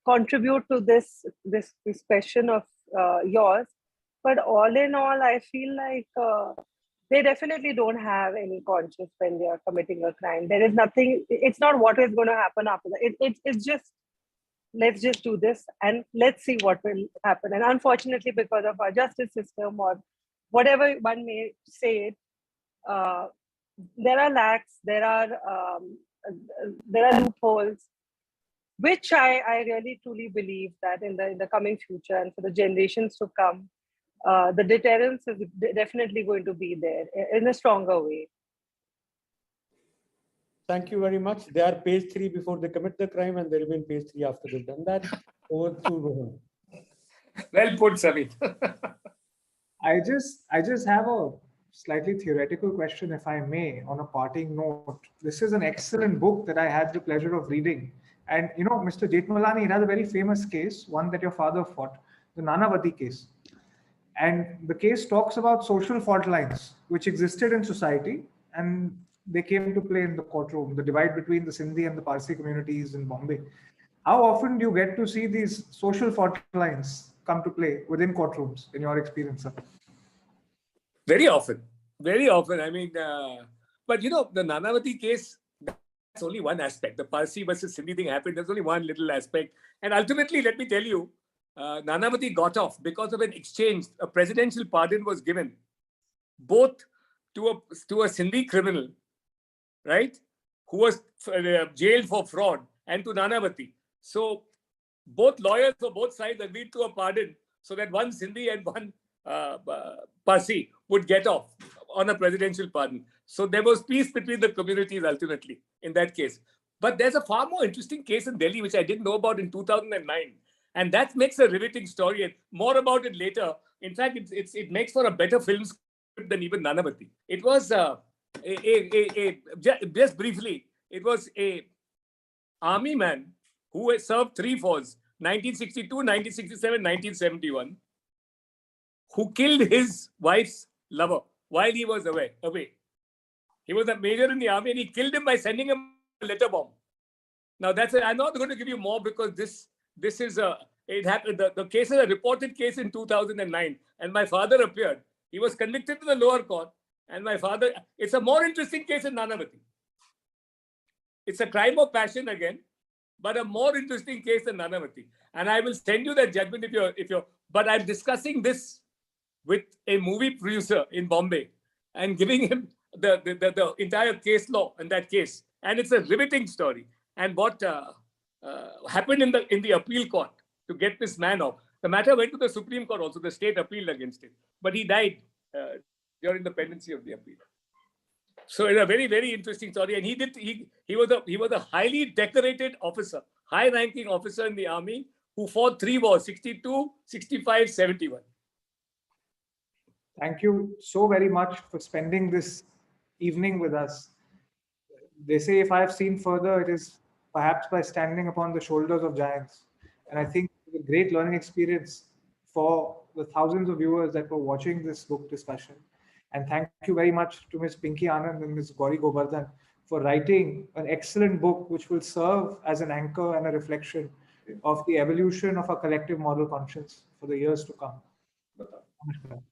contribute to this question of yours. But all in all, I feel like they definitely don't have any conscience when they are committing a crime. There is nothing. It's not what is going to happen after that. It's just, let's just do this and let's see what will happen. And unfortunately, because of our justice system or whatever one may say it, there are lacks, there are loopholes, which I really truly believe that in the coming future and for the generations to come, the deterrence is definitely going to be there in a stronger way. Thank you very much. They are page 3 before they commit the crime, and they remain page 3 after they've done that. Over to Rohan. Well put, Samit. I just have a slightly theoretical question, if I may, on a parting note. This is an excellent book that I had the pleasure of reading. And, you know, Mr. Jethmalani, it has a very famous case, one that your father fought, the Nanavati case. And the case talks about social fault lines, which existed in society, and they came to play in the courtroom, the divide between the Sindhi and the Parsi communities in Bombay. How often do you get to see these social fault lines come to play within courtrooms, in your experience, sir? Very often. Very often. I mean, but you know, the Nanavati case, that's only one aspect. The Parsi versus Sindhi thing happened. There's only one little aspect. And ultimately, let me tell you, Nanavati got off because of an exchange. A presidential pardon was given both to a Sindhi criminal, right, who was jailed for fraud, and to Nanavati. So both lawyers for both sides agreed to a pardon so that one Sindhi and one Parsi would get off on a presidential pardon. So there was peace between the communities ultimately in that case. But there's a far more interesting case in Delhi, which I didn't know about in 2009. And that makes a riveting story, and more about it later. In fact, it makes for a better film script than even Nanavati. It was just briefly, it was a army man who had served 3 wars, 1962, 1967, 1971, who killed his wife's lover while he was away. He was a major in the army, and he killed him by sending him a letter bomb. Now that's it. I'm not going to give you more because this is it happened. The case is a reported case in 2009, and my father appeared. He was convicted in the lower court, and my father. It's a more interesting case in Nanavati. It's a crime of passion again, but a more interesting case than Nanavati. And I will send you that judgment if you're. But I'm discussing this with a movie producer in Bombay and giving him the entire case law in that case, and it's a riveting story. And what happened in the appeal court to get this man off? The matter went to the Supreme Court also. The state appealed against him, but he died during the pendency of the appeal. So it's a very, very interesting story. And he was a highly decorated officer, high-ranking officer in the army who fought 3 wars: 62, 65, 71. Thank you so very much for spending this evening with us. They say if I have seen further, it is perhaps by standing upon the shoulders of giants. And I think it's a great learning experience for the thousands of viewers that were watching this book discussion. And thank you very much to Ms. Pinky Anand and Ms. Gauri Goburdhun for writing an excellent book which will serve as an anchor and a reflection of the evolution of our collective moral conscience for the years to come. Namaskar.